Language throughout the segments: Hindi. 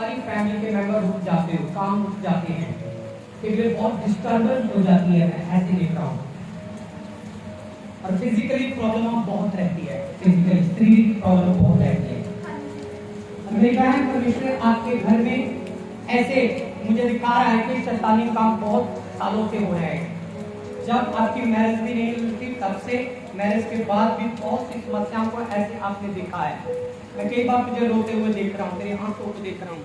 सारी फैमिली के मेंबर रुक जाते हो, काम रुक जाते हैं, फिर भी बहुत डिस्टर्बेंस हो जाती है, मैं ऐसे देख रहा हूँ। और फिजिकली प्रॉब्लम बहुत रहती है, फिजिकली स्त्री प्रॉब्लम बहुत रहती है। मेरी बहन परमेश्वर आपके घर में ऐसे मुझे दिखा रहा है कि शैतानी काम बहुत सालों से हो रहा है। जब आपकी मैरिज भी नहीं हुई थी तब से मैरिज के बाद भी बहुत सी समस्याओं को ऐसे आपने देखा है। मैं कई बार तुझे रोते हुए देख रहा हूँ, तेरी आंखों को देख रहा हूँ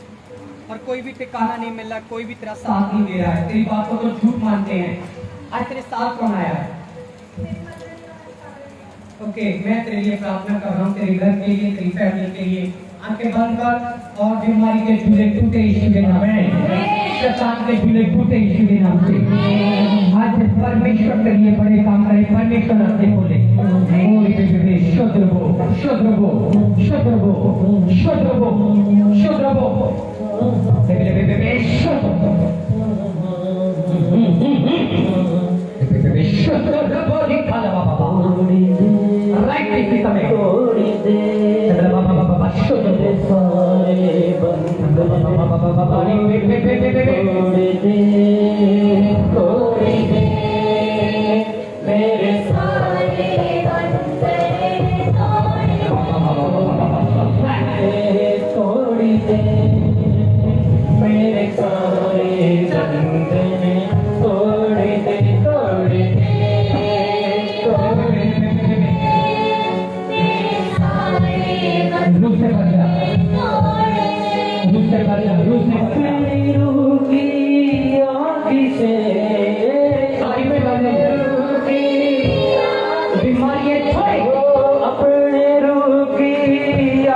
और कोई भी ठिकाना नहीं मिल रहा, कोई भी तेरा साथ नहीं दे रहा है, तेरी बातों को झूठ मानते हैं। आज तेरे साथ कौन आया है? ओके, मैं तेरे लिए प्रार्थना कर रहा हूँ, तेरे घर के लिए, तेरी फैमिली के लिए। आंखें बंद कर और बीमारी के झूले टूटे यीशु के नाम में, शैतान के झूले टूटे यीशु के नाम से। आज परमेश्वर के लिए बड़े काम करे, परमेश्वर रास्ते खोले। शुद्ध रहो, शुद्ध रहो, शुद्ध रहो, शुद्ध रहो, शुद्ध रहो, शुद्ध रहो, लिखा लगा बाबा राइट इसी समय तोड़ी दे बाबा शुद्ध दे सारे बंद बाबा तोड़ी दे मेरे सारे तोड़ी दे मेरे सारे बंधन तोड़ी दे तोड़ी रूह से भर जा, रूह से रूह की आँखी से सारी में भर जा, बीमारियाँ छोड़ अपने रूह की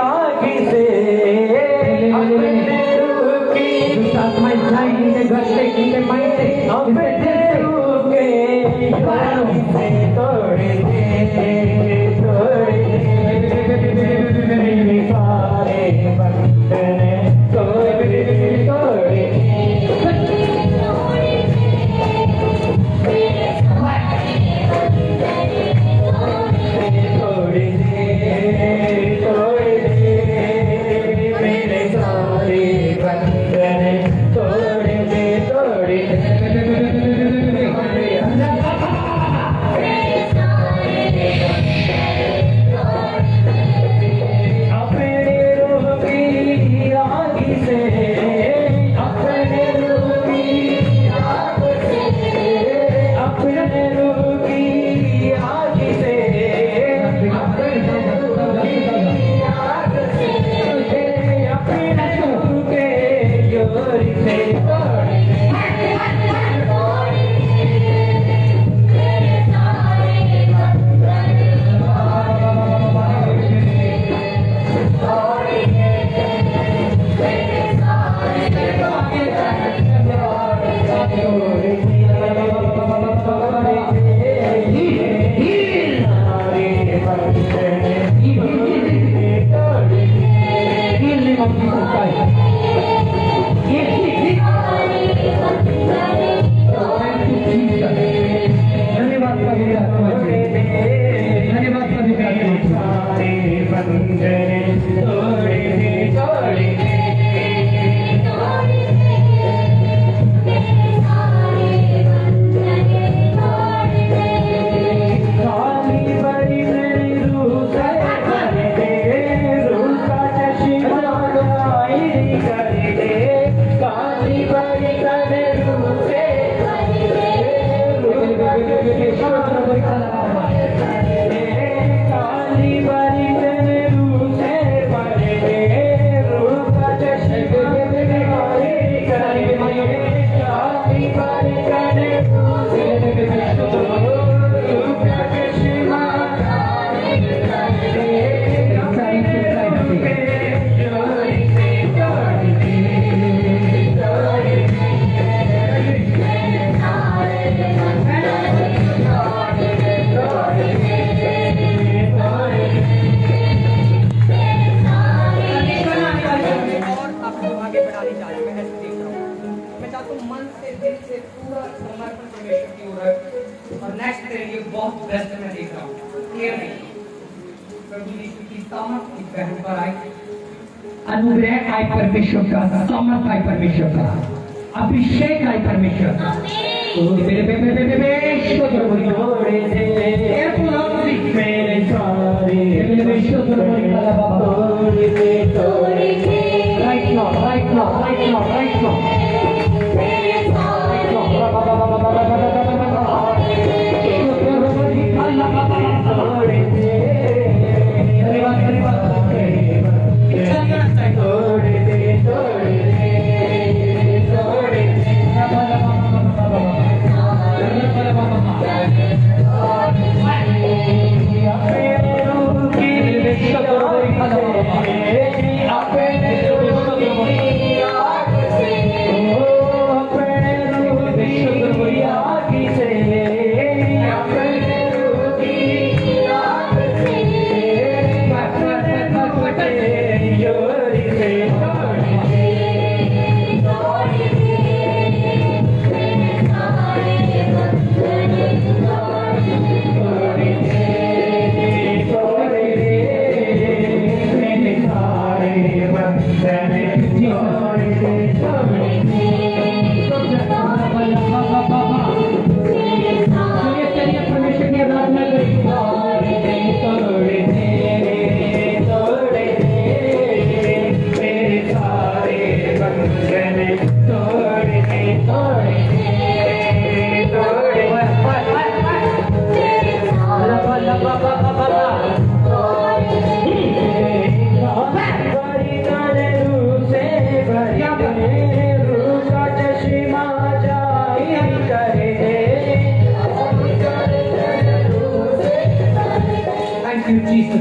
आँखी से, अपने रूह की दुष्ट आत्माएं जाएं इनके घर से, इनके माइंड से, अपने रूह के आँखी से तोड़ दे, तोड़ दे सारे बंधन और नेक्स्ट तेरे लिए बहुत बेस्ट मैं देख रहा हूँ, क्लियर नहीं। प्रभु यीशु की सामर्थ इस बहन पर आई अनुग्रह काय परमेश्वर का, समर्थ काय परमेश्वर का, अभिषेक काय परमेश्वर का। मेरे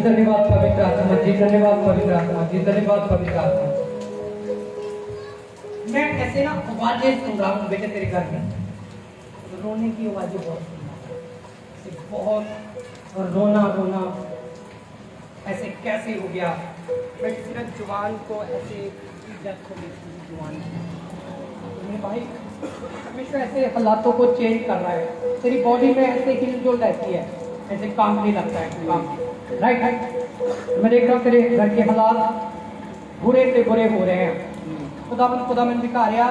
धन्यवाद पवित्र आत्मा जी, धन्यवाद पवित्र आत्मा जी, धन्यवाद पवित्र आत्मा। मैं ऐसे ना आवाजें सुन रहा हूँ बेटे तेरे घर में, रोने की आवाजें बहुत सुन रहा हूँ, बहुत रोना रोना ऐसे कैसे हो गया। मैं किसी ने जुबान को ऐसे डेथ हो गई जुबान, मेरे भाई हमेशा ऐसे हालातों को चेंज कर रहा है, तेरी बॉडी में ऐसे हिलजुल रहती है, ऐसे काम नहीं लगता है काम। राइट राइट, मैं देख रहा हूँ तेरे घर के हालात बुरे से बुरे हो रहे हैं। खुदा में भिखारिया,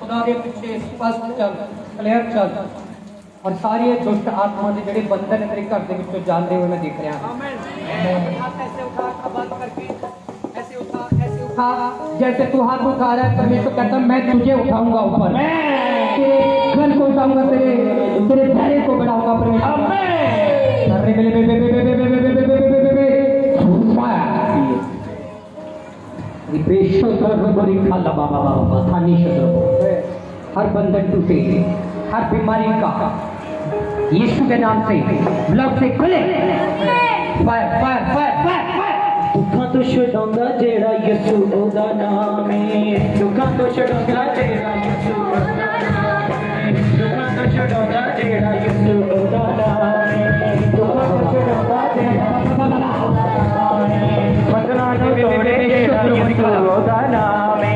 खुदा के पीछे स्पष्ट चल, क्लियर चल, और सारी दुष्ट आत्मा के ਜਿਹੜੇ ਬੰਧਨ तेरे घर के ਵਿੱਚੋਂ ਜਾਂਦੇ हुए मैं देख रहा हूँ। ऐसे उठा बंद करके, ऐसे उठा जैसे तू हाथ उठा रहा है, परमेश्वर कहता है मैं तुझे उठाऊंगा ऊपर, तेरे घर को उठाऊंगा, तेरे चेहरे को बढ़ाऊंगा परमेश्वर। हर बंधन टूटे, हर बीमारी का यीशु के नाम से ब्लड से खुले। Fire fire fire fire fire. दुखा तो छुड़ाऊंगा जेड़ा यीशु ओदा नाम है, दुखा तो छुड़ाऊंगा जेड़ा यीशु ओदा नाम है, दुखा तो छुड़ाऊंगा जेड़ा यीशु ओदा नाम है, दुखा तो छुड़ाऊंगा जेड़ा बदला नो तोड़े जेड़ा यीशु ओदा नाम है,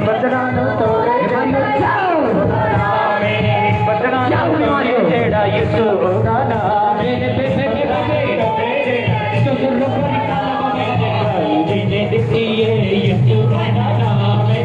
बदला नो तोड़े जेड़ा यीशु ओदा नाम है, जिन्हें दिखती है यीशु ओदा नाम है,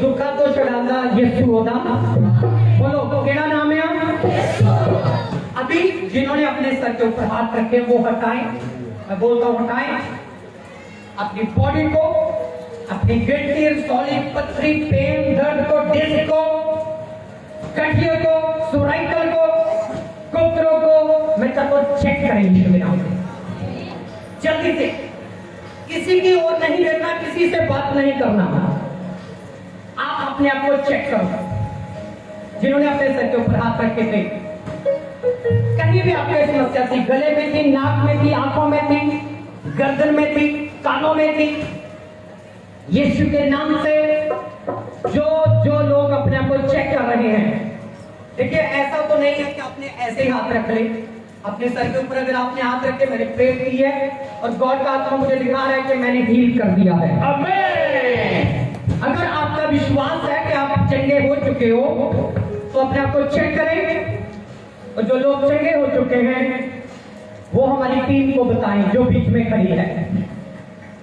दुखा तो चढ़ांदा यीशु ओदा। बोलो केड़ा नाम है? अभी जिन्होंने अपने सर के ऊपर हाथ रखे वो हटाएं, मैं बोलता हूँ हटाएं अपनी बॉडी को, अपनी गिल्टी सॉलिड पथरी पेन दर्द को, डिस्क को, कटियों को, सुराइकल को, कुत्रों को, मैं सबको चेक करेंगे मेरे नाम से। जल्दी से, किसी की ओर नहीं देखना, किसी से बात नहीं करना। आप अपने आप को चेक करो। जिन्होंने अपने सर के ऊपर हाथ रखे थे, कहीं भी आपको समस्या थी, गले में थी, नाक में थी, आंखों में थी, गर्दन में थी, कानों में थी, यीशु के नाम से जो लोग अपने आप को चेक कर रहे हैं, देखिए ऐसा तो नहीं है कि आपने ऐसे ही हाथ रख ले। अपने सर के ऊपर अगर आपने हाथ रखे, मैंने प्रेयर की है और गॉड का आत्मा मुझे दिखा रहा है कि मैंने हील कर दिया है। आमीन। अगर आपका विश्वास है कि आप चंगे हो चुके हो तो अपने आप को चेक करें, और जो लोग चंगे हो चुके हैं वो हमारी टीम को बताएं जो बीच में खड़ी है।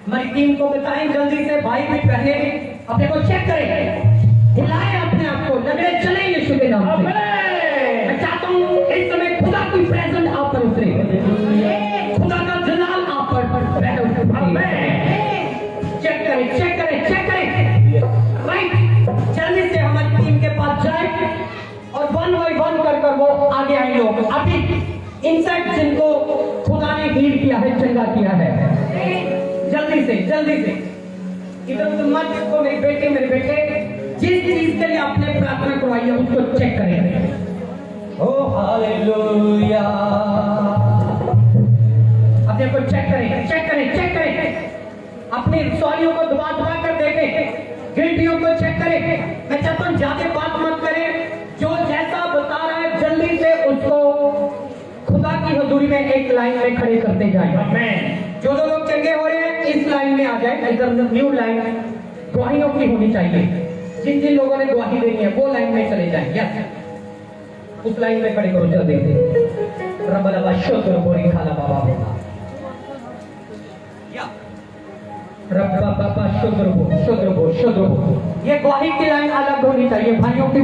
हमारी टीम को बताएं जल्दी से, भाई भी पहले अपने को चेक करें, हिलाएं अपने आप को, लगे चले यीशु के नाम से। मैं चाहता हूं इस समय खुदा की प्रेजेंस आप पर उतरे, खुदा का जलाल आप पर उतरे। चेक करें, चेक करें, चेक करें, राइट। जल्दी से हमारी टीम के पास जाए और वन बाय वन कर वो आगे आए लोग। अभी इनसेक्ट जिनको खुदा ने हील किया है, चंगा किया है, जल्दी से इधर उधर मत देखो। मेरे बेटे जिस चीज के लिए आपने प्रार्थना करवाई है उसको चेक करें। ओ हालेलुया। अपने को चेक करें। अपनी सवालियों को दबा कर देखें, गिल्टियों को चेक करें। मैं चाहता हूं ज्यादा बात मत करें, जो जैसा बता रहा है जल्दी से उसको खुदा की हजूरी में एक लाइन में खड़े करते जाएं। जो लोग चंगे हो रहे हैं इस लाइन में आ जाए, इधर न्यू लाइन गवाहियों की होनी चाहिए। जिन लोगों ने गवाही देनी है वो लाइन में चले जाएं। यस, उस लाइन में खड़े करो जल्दी से। रब्बा शुक्र बोरी खाला बाबा, रब्बा बाबा शुक्र हो। ये गवाही की लाइन अलग होनी चाहिए भाइयों की।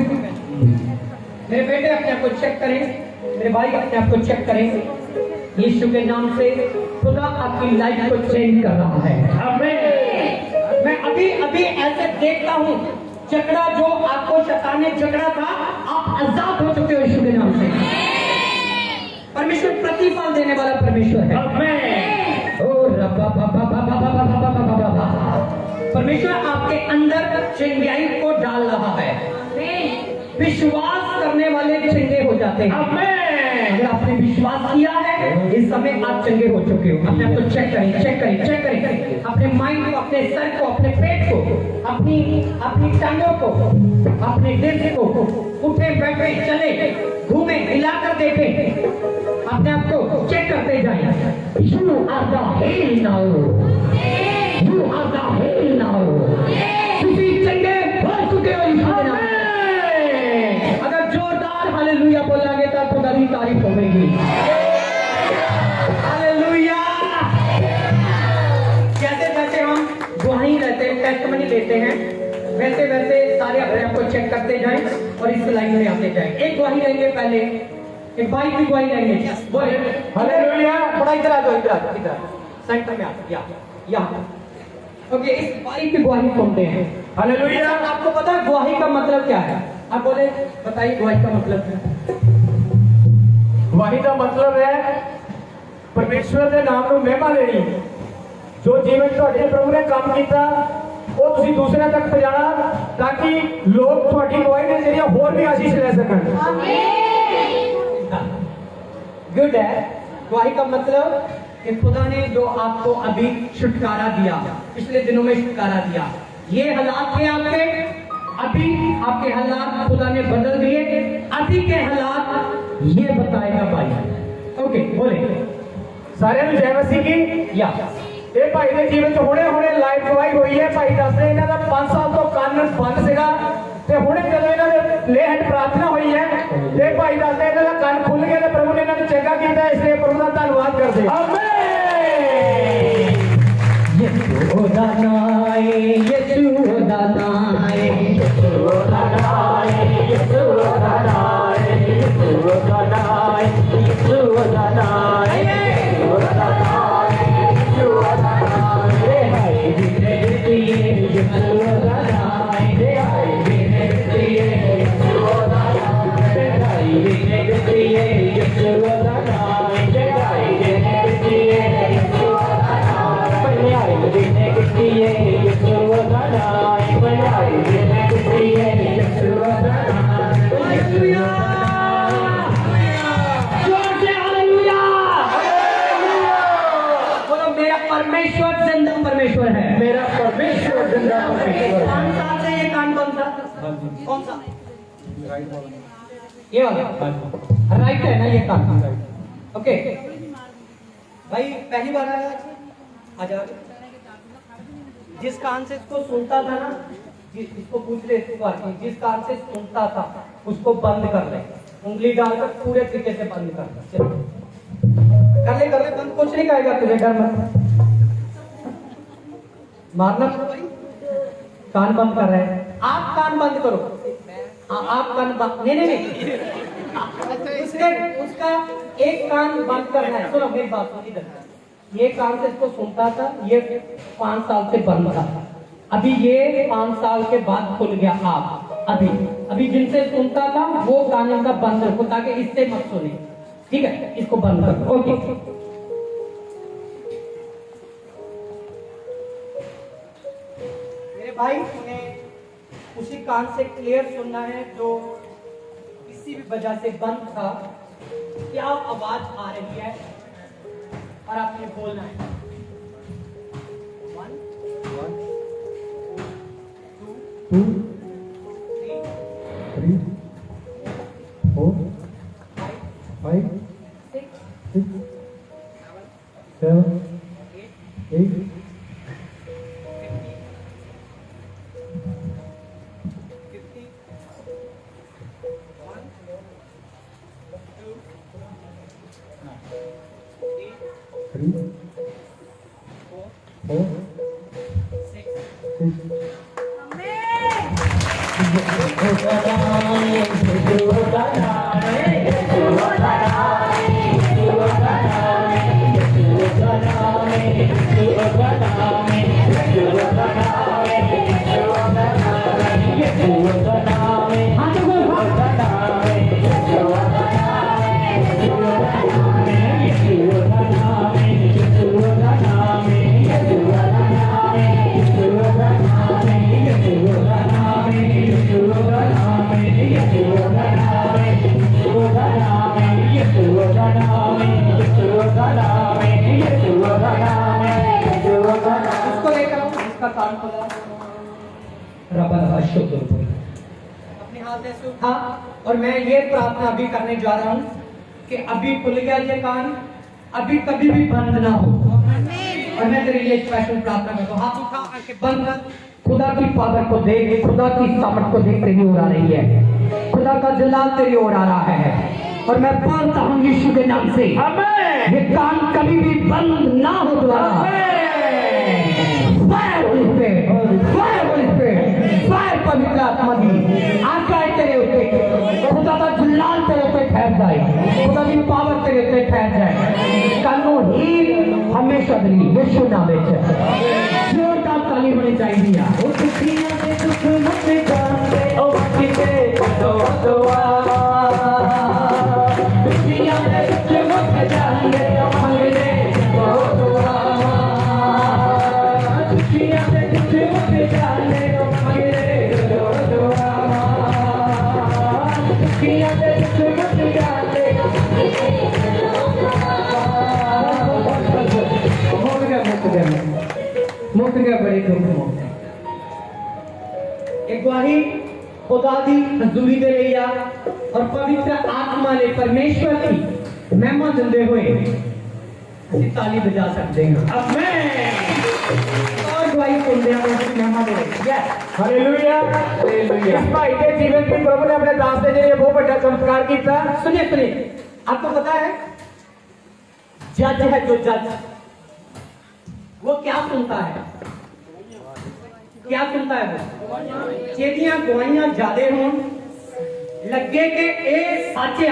मेरे बेटे अपने आप को चेक करें, मेरे भाई अपने आप को चेक करें। यीशु के नाम से खुदा आपकी लाइफ को चेंज कर रहा है। आमीन। मैं अभी ऐसे देखता हूं, झगड़ा जो आपको शैतान ने झगड़ा था, आप आजाद हो चुके हो यीशु के नाम से। परमेश्वर प्रतिफल देने वाला परमेश्वर है। आमीन। ओ रब्बा बाबा परमेश्वर आपके अंदर चंगाई को डाल रहा है। विश्वास करने वाले चंगे हो जाते हैं। अगर आपने विश्वास किया है इस समय आप चंगे हो चुके हो। अपने आप को चेक करें। अपने माइंड को, अपने सर को, अपने पेट को, अपनी टांगों को, अपने दिल को, उठे बैठे चले घूमे हिलाकर देखें, अपने आप को चेक करते जाए। You are the healed now. You are the healed now. किसी चंगे हो चुके हो यीशु के नाम से। अगर जोरदार हालेलुया बोलोगे तो खुदा की तारीफ होगी। हालेलुया। जैसे हम गवाही रहते हैं, टेस्टमनी लेते हैं, वैसे सारे अपने आप को चेक करते जाएं और इस लाइन में आते जाएं। एक गवाही लेंगे, पहले एक भाई की गवाही लेंगे। बोले हालेलुया। थोड़ा इधर आ जाओ, इधर सेंटर में आ यहाँ। ओके, इस भाई की गवाही सुनते हैं। हालेलुया। आपको पता है गवाही का मतलब क्या है? आप बोले, बताइए गवाही का मतलब क्या है? गवाही का मतलब है परमेश्वर के नाम को महिमा देनी। जो जीवन ਤੁਹਾਡੇ प्रभु ने काम किया वो ਤੁਸੀਂ दूसरे तक पहुंचाना, ताकि लोग ਤੁਹਾਡੀ गवाही के जरिए होर भी आशीष ले सकन। गुड है। गवाही का मतलब कि खुदा ने जो आपको अभी छुटकारा दिया, पिछले दिनों में छुटकारा दिया, ये हालात थे आपके, अभी आपके हालात खुदा ने बदल दिए। अभी के हालात ये बताएगा भाई। ओके, बोले सारे जय मसीह की। या ਇਹ ਭਾਈ ਦੇ ਜੀਵਨ 'ਚ ਹੁਣੇ ਲਾਈਫ ਗਵਾਹੀ ਹੋਈ ਹੈ। ਭਾਈ ਦੱਸਦੇ ਇਹਨਾਂ ਦਾ 5 ਸਾਲ ਤੋਂ ਕੰਨ ਬੰਦ ਸੀਗਾ ਤੇ ਹੁਣੇ ਜਦੋਂ ਇਹਨਾਂ ਦੇ ਲੇਹਟ ਪ੍ਰਾਰਥਨਾ ਹੋਈ ਹੈ ਤੇ ਭਾਈ ਦੱਸਦੇ ਇਹਨਾਂ ਦਾ ਕੰਨ ਖੁੱਲ ਗਿਆ ਤੇ ਪ੍ਰਭੂ ਨੇ ਇਹਨਾਂ ਨੂੰ ਚੰਗਾ ਕੀਤਾ। ਇਸ ਲਈ ਪ੍ਰਭੂ ਦਾ ਧੰਨਵਾਦ ਕਰਦੇ। ਆਮੀਨ। यीशु दानाए, यीशु दानाए, यीशु दानाए, यीशु दानाए, यीशु दानाए, यीशु दानाए, यीशु दानाए, यीशु दानाए, रे हाय बिने दिए यीशु दानाए, रे हाय बिने दिए यीशु दानाए, रे हाय बिने दिए यीशु दानाए, रे हाय बिने दिए यीशु दानाए। परमेश्वर जिंदा परमेश्वर 5 साल से ये कान बंद था। कौन सा? ये वाला राइट है ना ये कान? ओके भाई पहली बार आया आ जाओ। जिस कान से इसको सुनता था ना, इसको पूछ ले इसको आके, जिस कान से सुनता था उसको बंद कर ले, उंगली डालकर पूरे तरीके से बंद कर ले। कर ले बंद, कुछ नहीं कहेगा तुझे, डर मत। मारना तो भाई, कान बंद कर रहे हैं आप, कान बंद करो। हाँ आप कान बंद, नहीं उसका एक कान बंद करना है। सुनो मेरी बात सुनो इधर, ये कान से इसको सुनता था, ये 5 साल से बंद था, अभी ये 5 साल के बाद खुल गया। आप अभी जिनसे सुनता था वो कान इनका बंद रखो ताकि इससे मत सुने, ठीक है? इसको बंद कर दो। ओके मेरे भाई, उन्हें उसी कान से क्लियर सुनना है जो किसी भी वजह से बंद था। क्या आवाज आ रही है और आपने बोलना है। 1 2 3 4 5 6 6 7 8 3 4 6 उसको लेकर आओ, इसका कान खोला। अपने हाथ ऐसे उठा और मैं ये प्रार्थना अभी करने जा रहा हूँ कि अभी खुल गया ये कान, अभी कभी भी बंद ना हो। और मैं तेरे लिए स्पेशल प्रार्थना करता हूँ। हाथ उठा, आंखें बंद कर। खुदा की पावर को देख, खुदा की सामर्थ को देख तेरी ओर आ रही है, खुदा का जलाल तेरी ओर आ रहा है। और मैं बोलता हूँ यीशु के नाम से, ये कान कभी भी बंद ना हो दोबारा। Fire Holi spirit, fire Holi spirit, fire पवित्र आत्मा की आकाश तेरे ऊपर, खुदा का जलाल तेरे ऊपर ठहर जाए, खुदा की पावर तेरे ऊपर ठहर जाए। कानों ही हमेशा दिली यीशु नाम में जोरदार ताली होनी चाहिए। ओ दुनिया में दुख मत जाने, ओ किसे दो दुआ, दुनिया में दुख मत जाने, ओ मंगले दो दुआ, दुनिया में दुख मत जाने, ओ मंगले दो दुआ, दुनिया में दुख मत जाने। मुक्त गया बड़े दुख मुक्त। एक गवाही खुदा दी हजूरी दे रही है और पवित्र आत्मा ने परमेश्वर की महिमा दिंदे हुए ਅਸੀਂ ताली बजा सकते हैं। और गवाही सुनते हैं उसकी महिमा दे रही है। Hallelujah hallelujah. इस भाई के जीवन में प्रभु ने अपने दास के जरिए बहुत बड़ा चमत्कार किया। सुनिए आपको पता है जज है जो जज, वो क्या सुनता है? क्या सुनता है वो? जेदियां गवाहियां ज्यादा होन लगे के ए सच आ,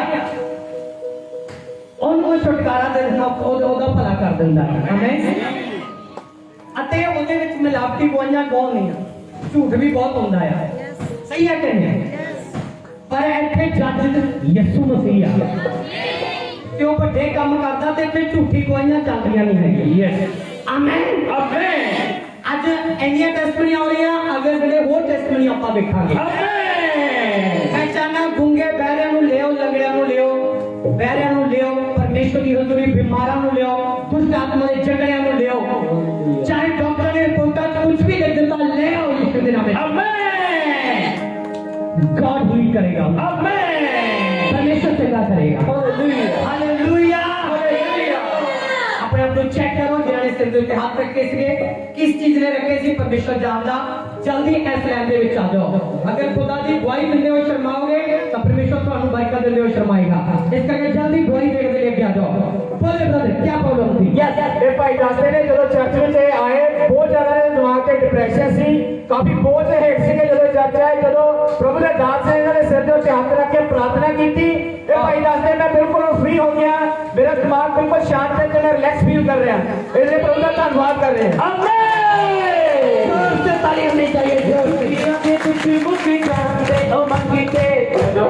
ਉਹਨੂੰ ਛੁਟਕਾਰਾ ਦੇ ਦਿੰਦਾ, ਉਹਦਾ ਭਲਾ ਕਰ ਦਿੰਦਾ ਹੈ। ਆਮੀਨ। ਅਤੇ ਉਹਦੇ ਵਿੱਚ ਮਿਲਾਵਟੀ ਗਵਾਹੀਆਂ ਬਹੁਤ ਨਹੀਂ ਆ, ਝੂਠ ਵੀ ਬਹੁਤ ਹੁੰਦਾ ਆ, ਸਹੀ ਹੈ ਕਿ ਨਹੀਂ? ਪਰ ਇੱਥੇ ਜੱਜ ਯਿਸੂ ਮਸੀਹ ਆ ਤੇ ਉਹ ਵੱਡੇ ਕੰਮ ਕਰਦਾ ਤੇ ਇੱਥੇ ਝੂਠੀ ਗਵਾਹੀਆਂ ਚੱਲਦੀਆਂ ਨਹੀਂ ਹੈਗੀਆਂ। ਆਮੀਨ ਆਮੀਨ। ਅੱਜ ਇੰਨੀਆਂ ਟੈਸਟਮਨੀਆਂ ਹੋ ਰਹੀਆਂ, ਅਗਲੇ ਜਿਹੜੇ ਹੋਰ ਟੈਸਟਮਨੀ ਆਪਾਂ ਵੇਖਾਂਗੇ। ਆਮੀਨ। ਮੈਂ ਚਾਹਨਾ ਗੁੰਗੇ ਬਹਿਰਿਆਂ ਨੂੰ ਲਿਓ, ਲੰਗੜਿਆਂ ਨੂੰ ਲਿਓ, ਬਹਿਰਿਆਂ ਨੂੰ ਲਿਓ, परमेश्वर की हजूरी बीमारों को लियो, दुष्ट आत्मा के झगड़ियां को लियो, चाहे डॉक्टर ने रिपोर्ट कुछ भी दे ठीक करेगा। आमेन। परमेश्वर चंगा करेगा। हालेलुया। अपने आप को चेक करो, जिन्होंने सिर के हाथ रखे थे किस चीज ने रखे थे, परमेश्वर जानता। जल्दी इस लाइन दे विच आ जाओ। अगर खुदा दी गवाही दिंदे हो शर्माओगे तो परमेश्वर ਤੁਹਾਨੂੰ बरकत दिंदे हो शर्माएगा। इस करके जल्दी गवाही देने के लिए आ जाओ। बोले ब्रदर क्या प्रॉब्लम थी? ਇਹ ਭਾਈ ਦੱਸਦੇ ਨੇ ਜਦੋਂ ਚਰਚ ਵਿੱਚ ਇਹ ਆਏ ਬਹੁਤ ਜ਼ਿਆਦਾ ਇਹਦੇ ਦਿਮਾਗ ਤੇ ਡਿਪਰੈਸ਼ਨ ਸੀ, ਕਾਫੀ ਬੋਝ ਹੇਠ ਸੀਗੇ। ਜਦੋਂ ਚਰਚ ਆਏ, ਜਦੋਂ ਪ੍ਰਭੂ ਦੇ ਦਾਸ ਨੇ ਇਹਨਾਂ ਦੇ ਸਿਰ ਦੇ ਉੱਤੇ ਹੱਥ ਰੱਖ ਕੇ ਪ੍ਰਾਰਥਨਾ ਕੀਤੀ, ਇਹ ਭਾਈ ਦੱਸਦੇ ਮੈਂ ਬਿਲਕੁਲ ਫ੍ਰੀ ਹੋ ਗਿਆ, ਮੇਰਾ ਦਿਮਾਗ ਬਿਲਕੁਲ ਸ਼ਾਂਤ ਹੈ ਤੇ ਮੈਂ ਰਿਲੈਕਸ ਫੀਲ ਕਰ ਰਿਹਾ। ਇਹਦੇ ਲਈ ਪ੍ਰਭੂ ਦਾ ਧੰਨਵਾਦ ਕਰ ਰਹੇ ਹਾਂ। ਆਮੇਨ। जोर से ताली होनी चाहिए, जोर से। ये तुझी मुक्ति जानते हो मंगीते जो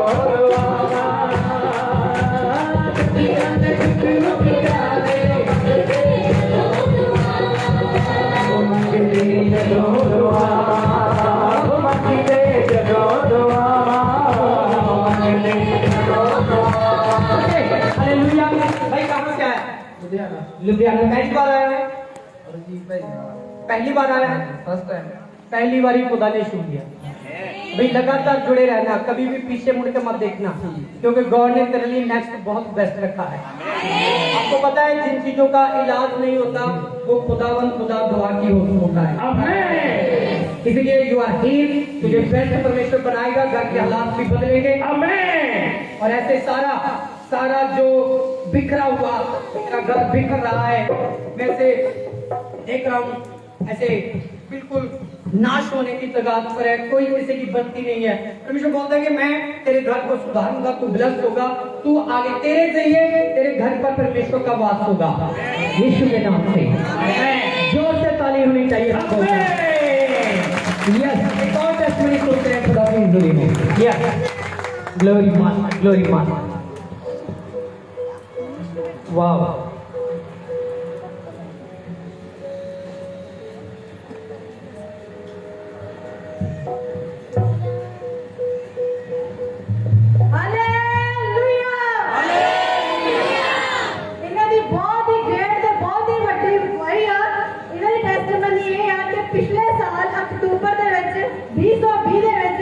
हालेलुया। भाई कहाँ से आया? लुधियाना। पहली बार आया है? पहली बार आया है? First time. पहली बार ही खुदा ने छू दिया। भाई लगातार जुड़े रहना, कभी भी पीछे मुड़ के मत देखना, क्योंकि गॉड ने तेरे लिए नेक्स्ट बहुत बेस्ट रखा है। आपको पता है जिन चीजों का इलाज नहीं होता वो खुदा दुआ की होता है। आमेन। इसलिए यू आर हील, तुझे बेस्ट परमेश्वर बनाएगा, घर के हालात भी बदलेंगे। आमेन। और ऐसे सारा जो बिखरा हुआ, मेरा घर बिखर रहा है, मैं से देख रहा हूँ ऐसे बिल्कुल नाश होने की तगात पर है, कोई किसी की बनती नहीं है। परमेश्वर बोलता है कि मैं तेरे घर को सुधारूंगा, तू ब्लेस्ड होगा, तू आगे तेरे जरिए तेरे घर पर परमेश्वर का वास होगा, यीशु के नाम से। जोर से ताली होनी चाहिए सबको। यस, एक और टेस्टमनी सुनते हैं खुदा की हुजूरी में। यस, ग्लोरी मास, ग्लोरी मास। वाह। पिछले साल अक्टूबर ਦੇ ਵਿੱਚ 2020 ਦੇ ਵਿੱਚ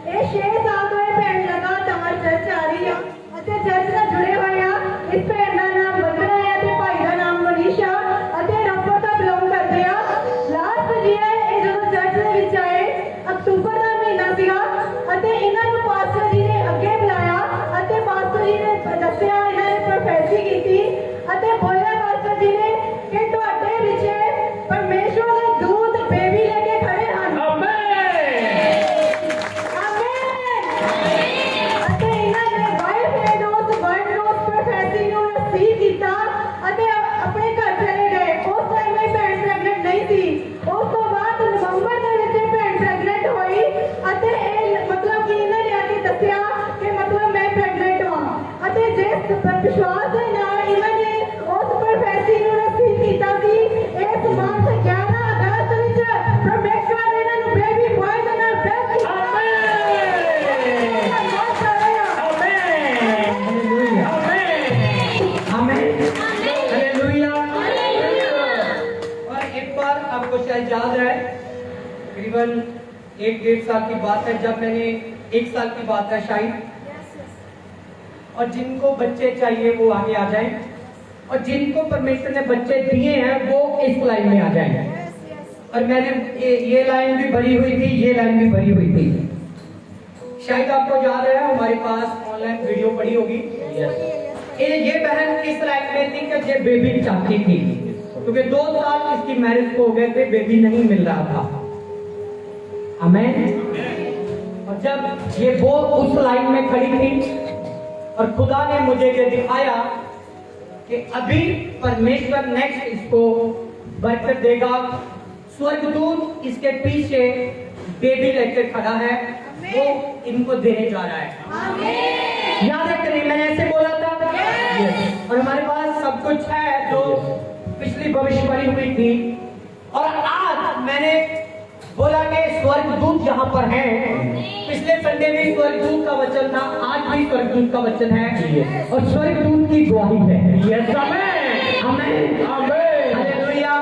ਇਹ 6 ਸਾਲ ਤੋਂ ਇਹ ਭੈਣ ਲਗਾਤਾਰ ਚਰਚ ਆ ਰਹੀ ਆ ਅਤੇ ਚਰਚ ਨਾਲ ਜੁੜੇ ਹੋਏ ਆ। ਇਸ ਭੈਣ ਦਾ ਨਾਮ ਵੰਦਨਾ ਹੈ ਤੇ ਭਾਈ ਦਾ ਨਾਮ ਮਨੀਸ਼ਾ ਅਤੇ ਰੰਪਰ ਤੋਂ ਬਿਲੋਂਗ ਕਰਦੇ ਆ। ਲਾਸਟ ਈਅਰ ਇਹ ਜਦੋਂ ਚਰਚ ਦੇ ਵਿੱਚ ਆਏ, ਅਕਤੂਬਰ ਦਾ ਮਹੀਨਾ ਸੀਗਾ ਅਤੇ ਇਹਨਾਂ ਨੂੰ ਪਾਸਟਰ ਜੀ ਨੇ ਅੱਗੇ ਬੁਲਾਇਆ ਅਤੇ ਪਾਸਟਰ ਜੀ ਨੇ ਦੱਸਿਆ, ਇਹਨਾਂ ਨੇ ਪ੍ਰੋਫੈਸੀ ਕੀਤੀ ਅਤੇ ਬੋਲਿਆ ਪਾਸਟਰ ਜੀ ਨੇ ਕਿ ਤੁਹਾਡੇ ਵਿੱਚ परमेश्वर ने दूध बेबी लेके खड़े हैं। आमेन। आमेन। अते इन्हां ने वाइफ ने दोस्त वर्ड नोट प्रोफेसी ਨੂੰ ਰਿਸੀਵ ਕੀਤਾ ਅਤੇ ਆਪਣੇ ਘਰ ਚਲੇ ਗਏ। ਉਸ ਟਾਈਮ ਇਹ ਭੈਣ ਪ੍ਰੈਗਨੈਂਟ ਨਹੀਂ ਸੀ। ਉਸ ਤੋਂ ਬਾਅਦ ਨਵੰਬਰ ਦੇ ਵਿੱਚ ਭੈਣ ਪ੍ਰੈਗਨੈਂਟ ਹੋਈ ਅਤੇ ਇਹ ਮਤਲਬ ਕਿ ਇਹਨਾਂ ਨੇ ਆ ਕੇ ਦੱਸਿਆ ਕਿ ਮਤਲਬ ਮੈਂ ਪ੍ਰੈਗਨੈਂਟ ਹਾਂ ਅਤੇ ਜਿਸ ਵਿਸ਼ਵਾਸ ਦੇ ਨਾਲ ਇਹਨਾਂ ਨੇ ਉਸ ਪ੍ਰੋਫੈਸੀ ਨੂੰ ਰਿਸੀਵ ਕੀਤਾ ਸੀ, ਇਸ ਮੰਥ 11 ਅਗਸਤ ਵਿੱਚ ਪਰਮੇਸ਼ਵਰ ਇਹਨਾਂ ਨੂੰ ਬੇਬੀ ਬॉय ਦੇ ਨਾਲ ਬੈਠ ਕੀਤਾ। और एक बार आपको शायद याद है, करीबन 1-1.5 साल की बात है, जब मैंने 1 साल की बात है शायद, और जिनको बच्चे चाहिए वो आगे आ जाएं, और जिनको परमेश्वर ने बच्चे दिए हैं वो इस लाइन में आ जाएं। और मैंने ये लाइन भी भरी हुई थी, ये लाइन भी भरी हुई थी। शायद आपको याद है, हमारे पास ऑनलाइन वीडियो पड़ी होगी। ये बहन इस लाइन में थी कि ये बेबी चाहती थी, क्योंकि 2 साल इसकी मैरिज को हो गए थे, बेबी नहीं मिल रहा था। आमीन। और जब ये वो उस लाइन में खड़ी थी और खुदा ने मुझे ये दिखाया कि अभी परमेश्वर नेक्स्ट इसको बरकत देगा, स्वर्गदूत इसके पीछे बेबी लेकर खड़ा है, वो इनको देने जा रहा है। याद है कि नहीं, मैंने ऐसे बोला था। और हमारे पास सब कुछ है जो पिछली भविष्यवाणी हुई थी, और आज मैंने बोला कि स्वर्गदूत यहाँ पर है। पिछले संडे में स्वर्गदूत का वचन था, आज भी स्वर्गदूत का वचन है, और स्वर्गदूत की गवाही है। यस, आमीन, आमीन, आमीन, हालेलुया।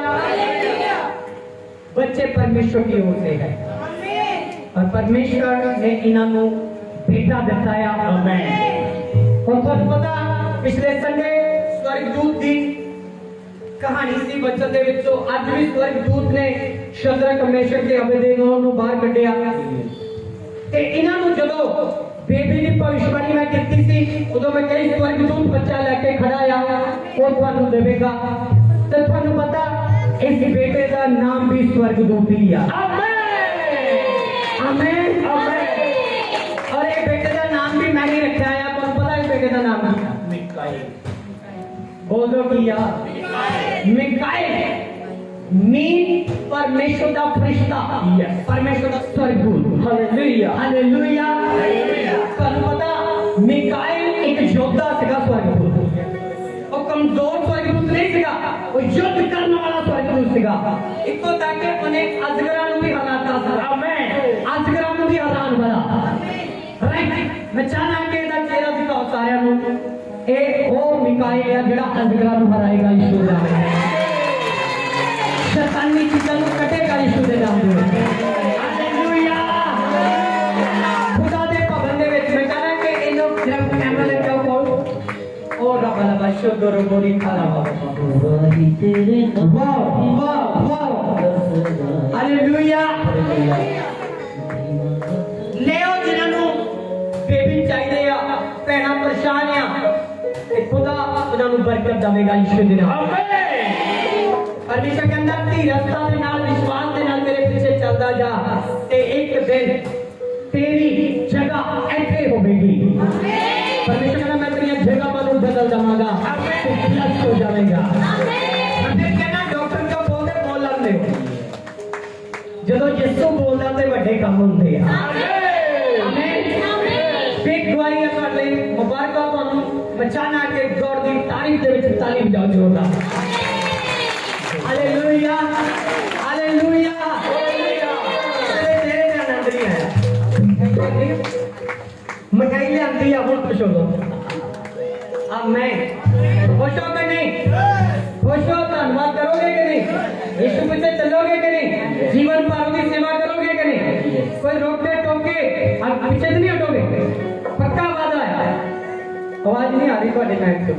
बच्चे परमेश्वर की ओर से है, और परमेश्वर ने इन्हों बेटा दिता है। आमीन। और तुहानू पता पिछले संडे स्वर्गदूत दी कहानी सी बचन दे विचों अज भी स्वर्गदूत ने शद्रक मेशक ते अबेदनेगो नूं बाहर कढिया ते इन्हां नूं जदों बेबी दी भविष्यवाणी मैं कीती सी उदों मैं कई स्वर्गदूत बच्चा लेके खड़ा आ वो तुहानू देवेगा ते तुहानू पता इस बेटे का नाम भी स्वर्गदूत ही है। आमीन आमीन आमीन। और ये बेटे का नाम भी मैं ही रखा है। तुहानू पता इस बेटे का नाम क्या है? मिकाएल। बोलो किया मिकाएल मीन परमेश्वर का फरिश्ता, परमेश्वर का स्वर्गदूत। Hallelujah hallelujah. तुहानू पता मिकाएल एक योद्धा सीगा स्वर्गदूत। और कमजोर स्वर्गदूत नहीं सीगा, वो युद्ध करने वाला स्वर्गदूत सीगा। इत्थों तक कि उन्हें अजगरां नूं भी हराता था। आमीन। अजगरां नूं भी हराने वाला। राइट। मैं चाहना कि इहदा चेहरा दिखाओ सारिਆਂ ਨੂੰ। ਇਹ ਉਹ ਮਿਕਾएल है ਜਿਹੜਾ अजगरां नूं हराएगा यीशु दे नाम नाल। शैतानी चीज़ों को कटेगा यीशु दे नाम नाल। हालेलुया। खुदा दे भवन दे विच मैं कहना कि इन्हों जब कैमरा ले जाओ कोल और रब ला बशो दोरो बोरी खाला वाह वाह वाह। हालेलुया। लेओ जिन्हों बेबी चाहिए आ भैणा परेशान आ खुदा उन्होंने बरकत देवेगा यीशु दे नाम। परमेश्वर कहंदा धीरजता दे नाल विश्वास दे नाल मेरे पीछे चलदा जा ते एक दिन तेरी जगह ऐसे होगी। परमेश्वर कहंदा मैं तेरी जगह को बदल दूंगा, तू प्लस हो जाएगा। मैं कहना डॉक्टर का बोलदे बोल लंदे हो जदों यीशु बोलदा ते ਵੱਡੇ ਕੰਮ ਹੁੰਦੇ आ। आमीन बिग गवाही है ਤੁਹਾਡੇ ਲਈ मुबारक ਤੁਹਾਨੂੰ बचाना के गॉड दी तारीफ दे विच ताली बजाओ जोरदार। Hallelujah hallelujah hallelujah. तेरे आनंद नहीं आया मिठाई लियांदी आ हुण खुश हो दो। आमीन। खुश हो कि नहीं? खुश हो? धन्यवाद करोगे कि नहीं? यीशु पीछे चलोगे कि नहीं? जीवन भर की सेवा करोगे कि नहीं? कोई रोके टोके पीछे तो नहीं हटोगे? पक्का वादा है। आवाज नहीं आ रही ਤੁਹਾਡੇ माइक ਤੋਂ।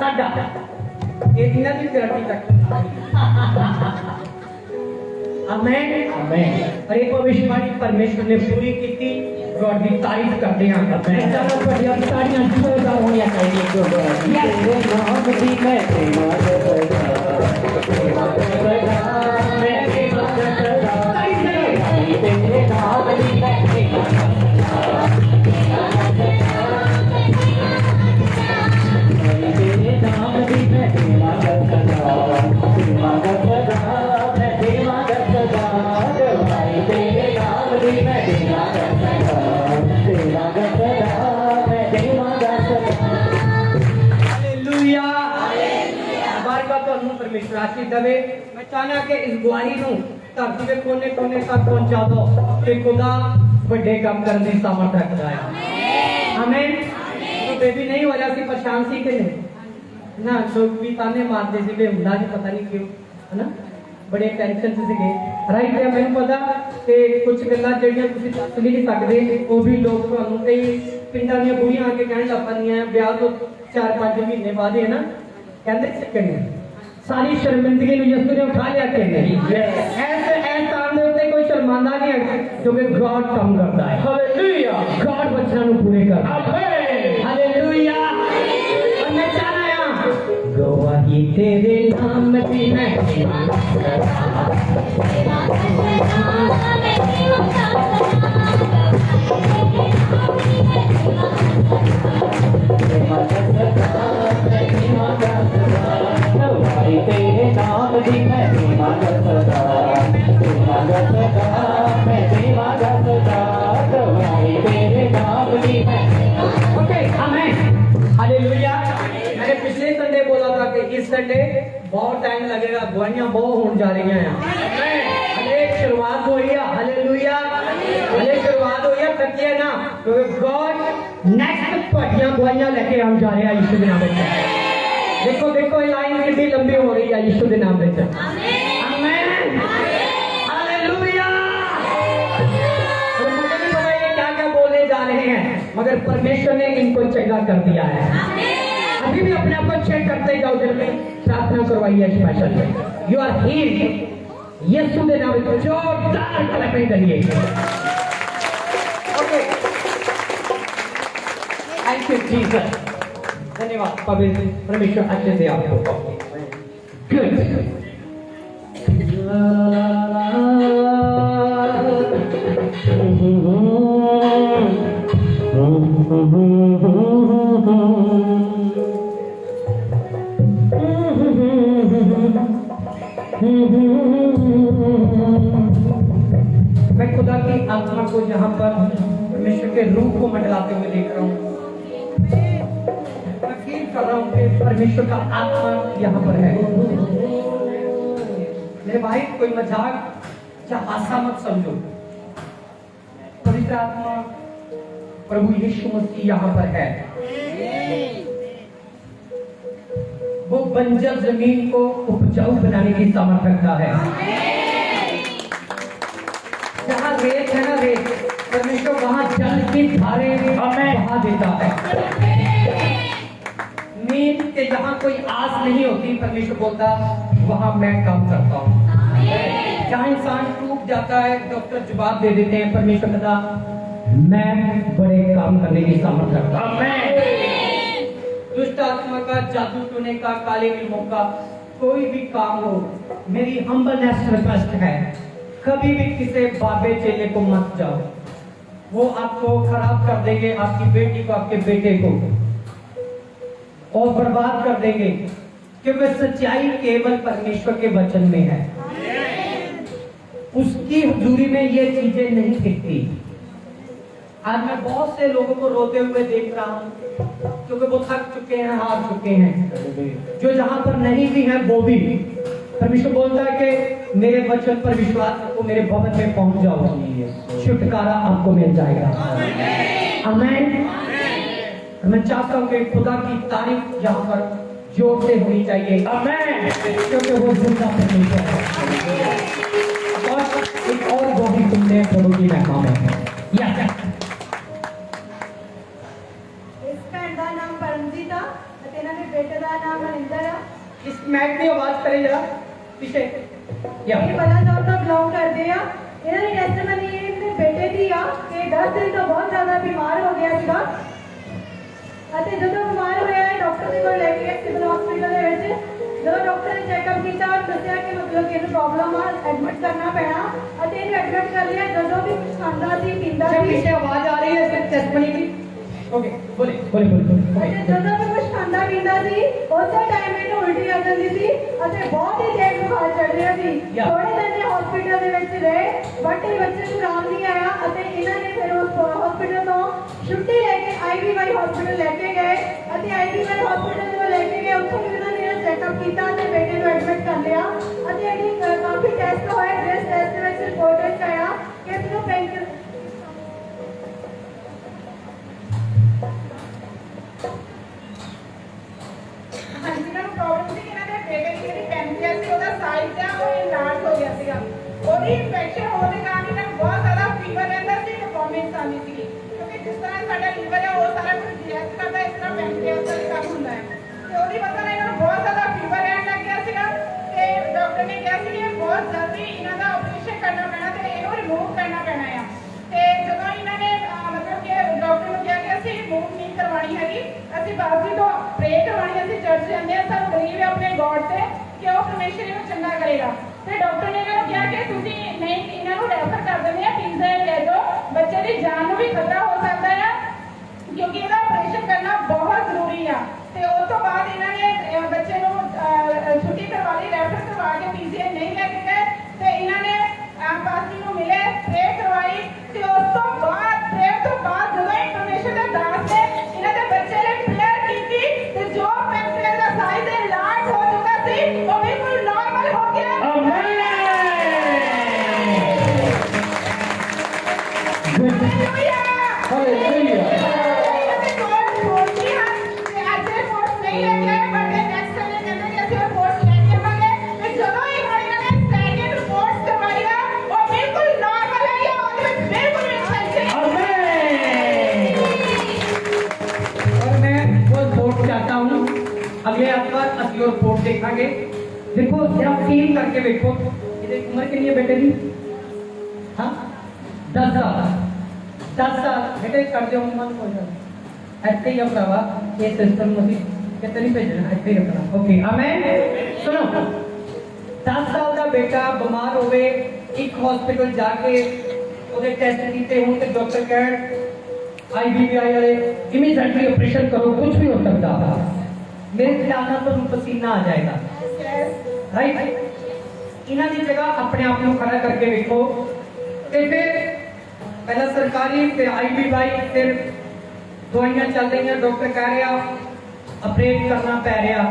साडा इतना भी गारंटी तक। आमीन आमीन। और एक भविष्यवाणी परमेश्वर ने पूरी की थी। गॉड की तारीफ करते हैं। आमीन। चलो बढ़िया तालियां जोरदार होनी चाहिए। परमेश्वर आशीष देवे। मैं चाहना कि इस गुआरी नूं धरती के कोने कोने तक पहुंचा दो कि खुदा बड़े काम करने की सामर्थ रखता है। आमीन। तो बेबी नहीं हो रहा सी परेशान सी कि नहीं ना लोग भी ताने मारते सी वे हुंदा जी पता नहीं क्यों है ना बड़े टेंशन से सीगे। राइट है मैंने पता कि कुछ गल्लां जेड़ियां तुसीं दस नहीं सकदे वो भी लोग तुहानूं कई पिंडां दीयां बुढ़ियां आके कहण लग पैंदियां ब्याह तो 4-5 महीने बाद है ना कहंदे सकने सारी शर्मिंदगी नूं यीशु ने उठा लिया कि नहीं। ऐसे काम दे उत्ते कोई शर्मांदा नहीं है क्योंकि गॉड काम करता है। हालेलुया। गॉड बच्चों को पूरे करता है। हालेलुया। और मैं चाहना है गवाही तेरे नाम की मैं तेरे नाम दी मैं मांगत सदा मैं मांगत सदा गवाही तेरे नाम दी मैं। ओके आमीन हालेलुया। मैंने पिछले संडे बोला था कि इस संडे बहुत टाइम लगेगा, गवाहियां बहुत होने जा रही हैं। हले शुरुआत हुई है। हालेलुया। हले शुरुआत हुई है तकिए ना क्योंकि गॉड नेक्स्ट ਤੁਹਾਡੀਆਂ गवाहियां लेके आने जा रहे हैं यीशु के नाम में। देखो देखो ये लाइन कितनी लंबी हो रही है यीशु के नाम में। आमीन हालेलुया। और मुझे मगर परमेश्वर ने इनको चंगा कर दिया है। अभी भी अपने आप को चेक करते जाओ, दिल में प्रार्थना करवाइए स्पेशल। यू आर हील्ड, यीशु के नाम में जोरदार क्लैपिंग करिए। Okay, thank you Jesus. धन्यवाद पवित्र परमेश्वर, अच्छे से आपको गुड। मैं खुदा की आत्मा को यहाँ पर परमेश्वर के रूप को मंडलाते हुए देख रहा हूँ। मैं फील कर रहा हूँ कि परमेश्वर का आत्मा यहाँ पर है। मेरे भाई, कोई मजाक या हासा मत समझो। पवित्र आत्मा प्रभु यीशु मसीह यहाँ पर है। वो बंजर जमीन को उपजाऊ बनाने की सामर्थ रखता है। जहाँ रेत है ना, रेत, परमेश्वर वहां जल की धारे बहा देता है। नींद के जहाँ कोई आस नहीं होती, परमेश्वर बोलता वहां मैं काम करता हूँ। जहाँ इंसान टूट जाता है, डॉक्टर जवाब दे देते हैं, परमेश्वर कहता मैं बड़े काम करने की सामर्थ रखता हूँ। दुष्ट आत्मा का, जादू टोने का, काले फिल्मों का कोई भी काम हो, मेरी हम्बलनेस रिक्वेस्ट है, कभी भी किसी बाबे चेले को मत जाओ। वो आपको खराब कर देंगे, आपकी बेटी को, आपके बेटे को, और बर्बाद कर देंगे, क्योंकि सच्चाई केवल परमेश्वर के वचन में है। उसकी हुजूरी में ये चीजें नहीं दिखती। आज मैं बहुत से लोगों को रोते हुए देख रहा हूँ, क्योंकि वो थक चुके हैं, हार चुके हैं। जो जहां पर नहीं भी हैं वो भी, परमेश्वर बोलता है कि मेरे वचन पर विश्वास रखो, मेरे भवन में पहुंच जाओ, छुटकारा आपको मिल जाएगा। आमीन। मैं चाहता हूँ कि खुदा की तारीफ यहाँ पर जोर से होनी चाहिए। आमीन। क्योंकि वो जिंदा परमेश्वर है। और एक और गवाही सुनते हैं प्रभु की महिमा में। यस, बेटे का नाम मनिंदर है। इस मैट की आवाज करें जरा पीछे। ये बड़ा दौर का बिलोंग करते हैं। इन्होंने टेस्टिमनी अपने बेटे दी आ कि 10 दिन तो बहुत ज्यादा बीमार हो गया था। ਅਤੇ ਜਦੋਂ ਬਿਮਾਰ ਹੋਇਆ ਹੈ ਡਾਕਟਰ ਦੇ ਕੋਲ ਲੈ ਕੇ ਸਿਵਲ ਹਸਪੀਟਲ ਦੇ ਵਿੱਚ ਜਦੋਂ ਡਾਕਟਰ ਨੇ ਚੈੱਕਅਪ ਕੀਤਾ और ਦੱਸਿਆ ਕਿ ਮਤਲਬ ਕਿ ਇਹਨੂੰ ਪ੍ਰੋਬਲਮ ਆ, ਐਡਮਿਟ ਕਰਨਾ ਪੈਣਾ ਅਤੇ ਇਹਨੂੰ ਐਡਮਿਟ ਕਰ ਲਿਆ। ਜਦੋਂ ਵੀ ਕੁਝ ਖਾਂਦਾ ਸੀ ਪੀਂਦਾ ਸੀ, पीछे आवाज आ रही है टेस्टिमनी की। ओके, बोले बोले बोले। ਅਤੇ ਜਦੋਂ ਵੀ ਕੁਝ ਖਾਂਦਾ ਪੀਂਦਾ ਸੀ ਉਸੇ ਟਾਈਮ ਇਹਨੂੰ ਉਲਟੀ ਆ ਜਾਂਦੀ ਸੀ ਅਤੇ ਬਹੁਤ ਹੀ ਤੇਜ਼ ਬੁਖਾਰ ਚੜ ਰਿਹਾ ਸੀ। ਥੋੜੇ ਦਿਨ ਇਹ ਹਸਪੀਟਲ ਦੇ ਵਿੱਚ ਰਹੇ, ਬਟ ਇਹ ਬੱਚੇ ਨੂੰ ਆਰਾਮ ਨਹੀਂ ਆਇਆ ਅਤੇ ਇਹਨਾਂ ਨੇ ਫਿਰ ਉਸ ਹਸਪੀਟਲ ਤੋਂ ਛੁੱਟੀ ਲੈ ਕੇ IVY ਹਸਪੀਟਲ ਲੈ ਕੇ ਗਏ ਅਤੇ IVY ਹਸਪੀਟਲ ਤੋਂ ਲੈ ਕੇ ਗਏ। ਉੱਥੇ ਵੀ ਇਹਨਾਂ ਨੇ ਚੈੱਕਅਪ ਕੀਤਾ ਅਤੇ ਬੇਟੇ ਨੂੰ ਐਡਮਿਟ ਕਰ ਲਿਆ ਅਤੇ ਇਹਦੀ ਕਾਫੀ ਟੈਸਟ ਹੋਏ। ਜਿਸ ਟੈਸਟ ਵਿੱਚ ਰਿਪੋਰਟ ਵਿੱਚ ਆਇਆ ਕਿ ਇਸਨੂੰ ਪੈਂਕਰ ਹਾਂਜੀ ਇਹਨਾਂ ਨੂੰ ਪ੍ਰੋਬਲਮ ਸੀ ਕਿ ਇਹਨਾਂ ਦੇ ਬੇਟੇ ਦੀ ਜਿਹੜੀ ਪੈਂਕਰੀਅਸ ਸੀ ਉਹਦਾ ਸਾਈਜ਼ ਆ ਉਹ ਇਨਲਾਰਜ ਹੋ ਗਿਆ ਸੀਗਾ। ਉਹਦੀ ਇਨਫੈਕਸ਼ਨ ਹੋਣ ਦੇ ਕਾਰਨ ਇਹਨਾਂ ਨੂੰ ਬਹੁਤ ਜ਼ਿਆਦਾ ਫੀਵਰ ਰਹਿੰਦਾ ਸੀ, ਪਰਫਾਰਮੈਂਸ ਆਉਂਦੀ ਸੀ, ਕਿਉਂਕਿ ਜਿਸ ਤਰ੍ਹਾਂ ਸਾਡਾ ਲੀਵਰ ਹੈ ਉਹ ਸਾਰਾ ਕੁਝ ਡਾਈਜੈਸਟ ਕਰਦਾ, ਇਸ ਤਰ੍ਹਾਂ ਪੈਂਕਰੀਅਸ ਦਾ ਕੰਮ ਹੁੰਦਾ ਹੈ। ਤੇ ਉਹਦੀ ਵਜ੍ਹਾ ਨਾਲ ਇਹਨਾਂ ਨੂੰ ਬਹੁਤ ਜ਼ਿਆਦਾ ਫੀਵਰ ਰਹਿਣ ਲੱਗ ਗਿਆ ਸੀਗਾ ਤੇ ਡਾਕਟਰ ਨੇ ਕਿਹਾ ਸੀ ਕਿ ਬਹੁਤ ਜਲਦੀ ਇਹਨਾਂ ਦਾ ਆਪਰੇਸ਼ਨ ਕਰਨਾ ਪੈਣਾ ਤੇ ਇਹਨੂੰ ਰਿਮੂਵ ਕਰਨਾ ਪੈਣਾ ਆ। ਤੇ ਜਦੋਂ ਇਹਨਾਂ ਨੇ ਮਤਲਬ ਕਿ ਡਾਕਟਰ ਨੂੰ ਕਿਹਾ ਕਿ ਅਸੀਂ ਰਿਮੂਵ ਨਹੀਂ ਕਰਵਾਉਣੀ ਹੈਗੀ, ਅਸੀਂ ਬਾਅਦ ਤੋਂ ਪ੍ਰੇ ਕਰਵਾਉਣੀ, ਅਸੀਂ ਚਰਚ ਜਾਂਦੇ ਹਾਂ, ਸਾਨੂੰ ਬਲੀਵ ਹੈ ਆਪਣੇ ਗੋਡ ਤੇ ਕਿ ਉਹ ਪਰਮੇਸ਼ਰ ਇਹਨੂੰ ਚੰਗਾ ਕਰੇਗਾ। ਤੇ ਡਾਕਟਰ ਨੇ ਇਹਨਾਂ ਨੂੰ ਕਿਹਾ ਕਿ ਤੁਸੀਂ ਨਹੀਂ, ਇਹਨਾਂ ਨੂੰ ਰੈਫਰ ਕਰ ਦਿੰਦੇ ਆ ਪੀਜ਼ਾ ਲੈ ਜਾਓ, ਬੱਚੇ ਦੀ ਜਾਨ ਨੂੰ ਵੀ ਖਤਰਾ ਹੋ ਸਕਦਾ ਆ ਕਿਉਂਕਿ ਇਹਦਾ ਆਪਰੇਸ਼ਨ ਕਰਨਾ ਬਹੁਤ ਜ਼ਰੂਰੀ ਆ। ਤੇ ਉਸ ਤੋਂ ਬਾਅਦ ਇਹਨਾਂ ਨੇ ਬੱਚੇ ਨੂੰ ਛੁੱਟੀ ਕਰਵਾ ਲਈ, ਰੈਫਰ ਕਰਵਾ ਕੇ ਪੀਜ਼ੀਆਈ ਨਹੀਂ ਲੈ ਕੇ ਗਏ ਤੇ ਇਹਨਾਂ ਨੇ ਪਾਸਟਰ ਨੂੰ ਮਿਲੇ, ਪ੍ਰੇ ਕਰਵਾਈ ਤੇ ਉਸ ਤੋਂ ਬਾਅਦ ਪ੍ਰੇਅਰ ਤੋਂ ਬਾਅਦ ਜਦੋਂ ਪਰਮੇਸ਼ਰ ਦੇ ਦਾਸ ਨੇ ਇਹਨਾਂ ਦੇ ਬੱਚੇ ਲਈ ਪ੍ਰੇਅਰ ਕੀਤੀ ਤੇ ਜੋ ਪੈਂਕਰੀਅਸ ਦਾ ਸਾਈਜ਼ ਇਨਲਾਰਜ ਹੋ ਚੁੱਕਾ ਸੀ ਉਹ ਬਿਲਕੁਲ ਨਾਰਮਲ ਹੋ ਗਿਆ। ਆਮੇਨ। अगली रिपोर्ट देखांगे। देखो जरा फील करके देखो, ये उम्र कितनी है बेटे की? हाँ 10 साल। 10 साल बेटे कर दो मन हो जाए ऐसे ही भरावा ये सिस्टम में कितने नहीं भेजना ऐसे ही रखना। ओके आमेन। सुनो 10 साल का बेटा बीमार होवे, एक हॉस्पिटल जाके ਉਹਦੇ ਟੈਸਟ ਕੀਤੇ ਹੁਣ ਤੇ ਡਾਕਟਰ ਕਹਿਣ IBBI वाले इमीडिएटली ऑपरेशन करो, कुछ भी हो सकता है। मेरे ख्याल ਨਾਲ ਤੁਹਾਨੂੰ पसीना आ जाएगा, राइट। ਇਹਨਾਂ ਦੀ ਜਗ੍ਹਾ ਆਪਣੇ ਆਪ ਨੂੰ ਖੜਾ ਕਰਕੇ ਵੇਖੋ ਤੇ ਫਿਰ ਪਹਿਲਾਂ ਸਰਕਾਰੀ ਫਿਰ IBBI ਫਿਰ ਦਵਾਈਆਂ ਚੱਲ ਰਹੀਆਂ, ਡਾਕਟਰ ਕਹਿ ਰਿਹਾ ਆਪਰੇਟ ਕਰਨਾ ਪੈ ਰਿਹਾ,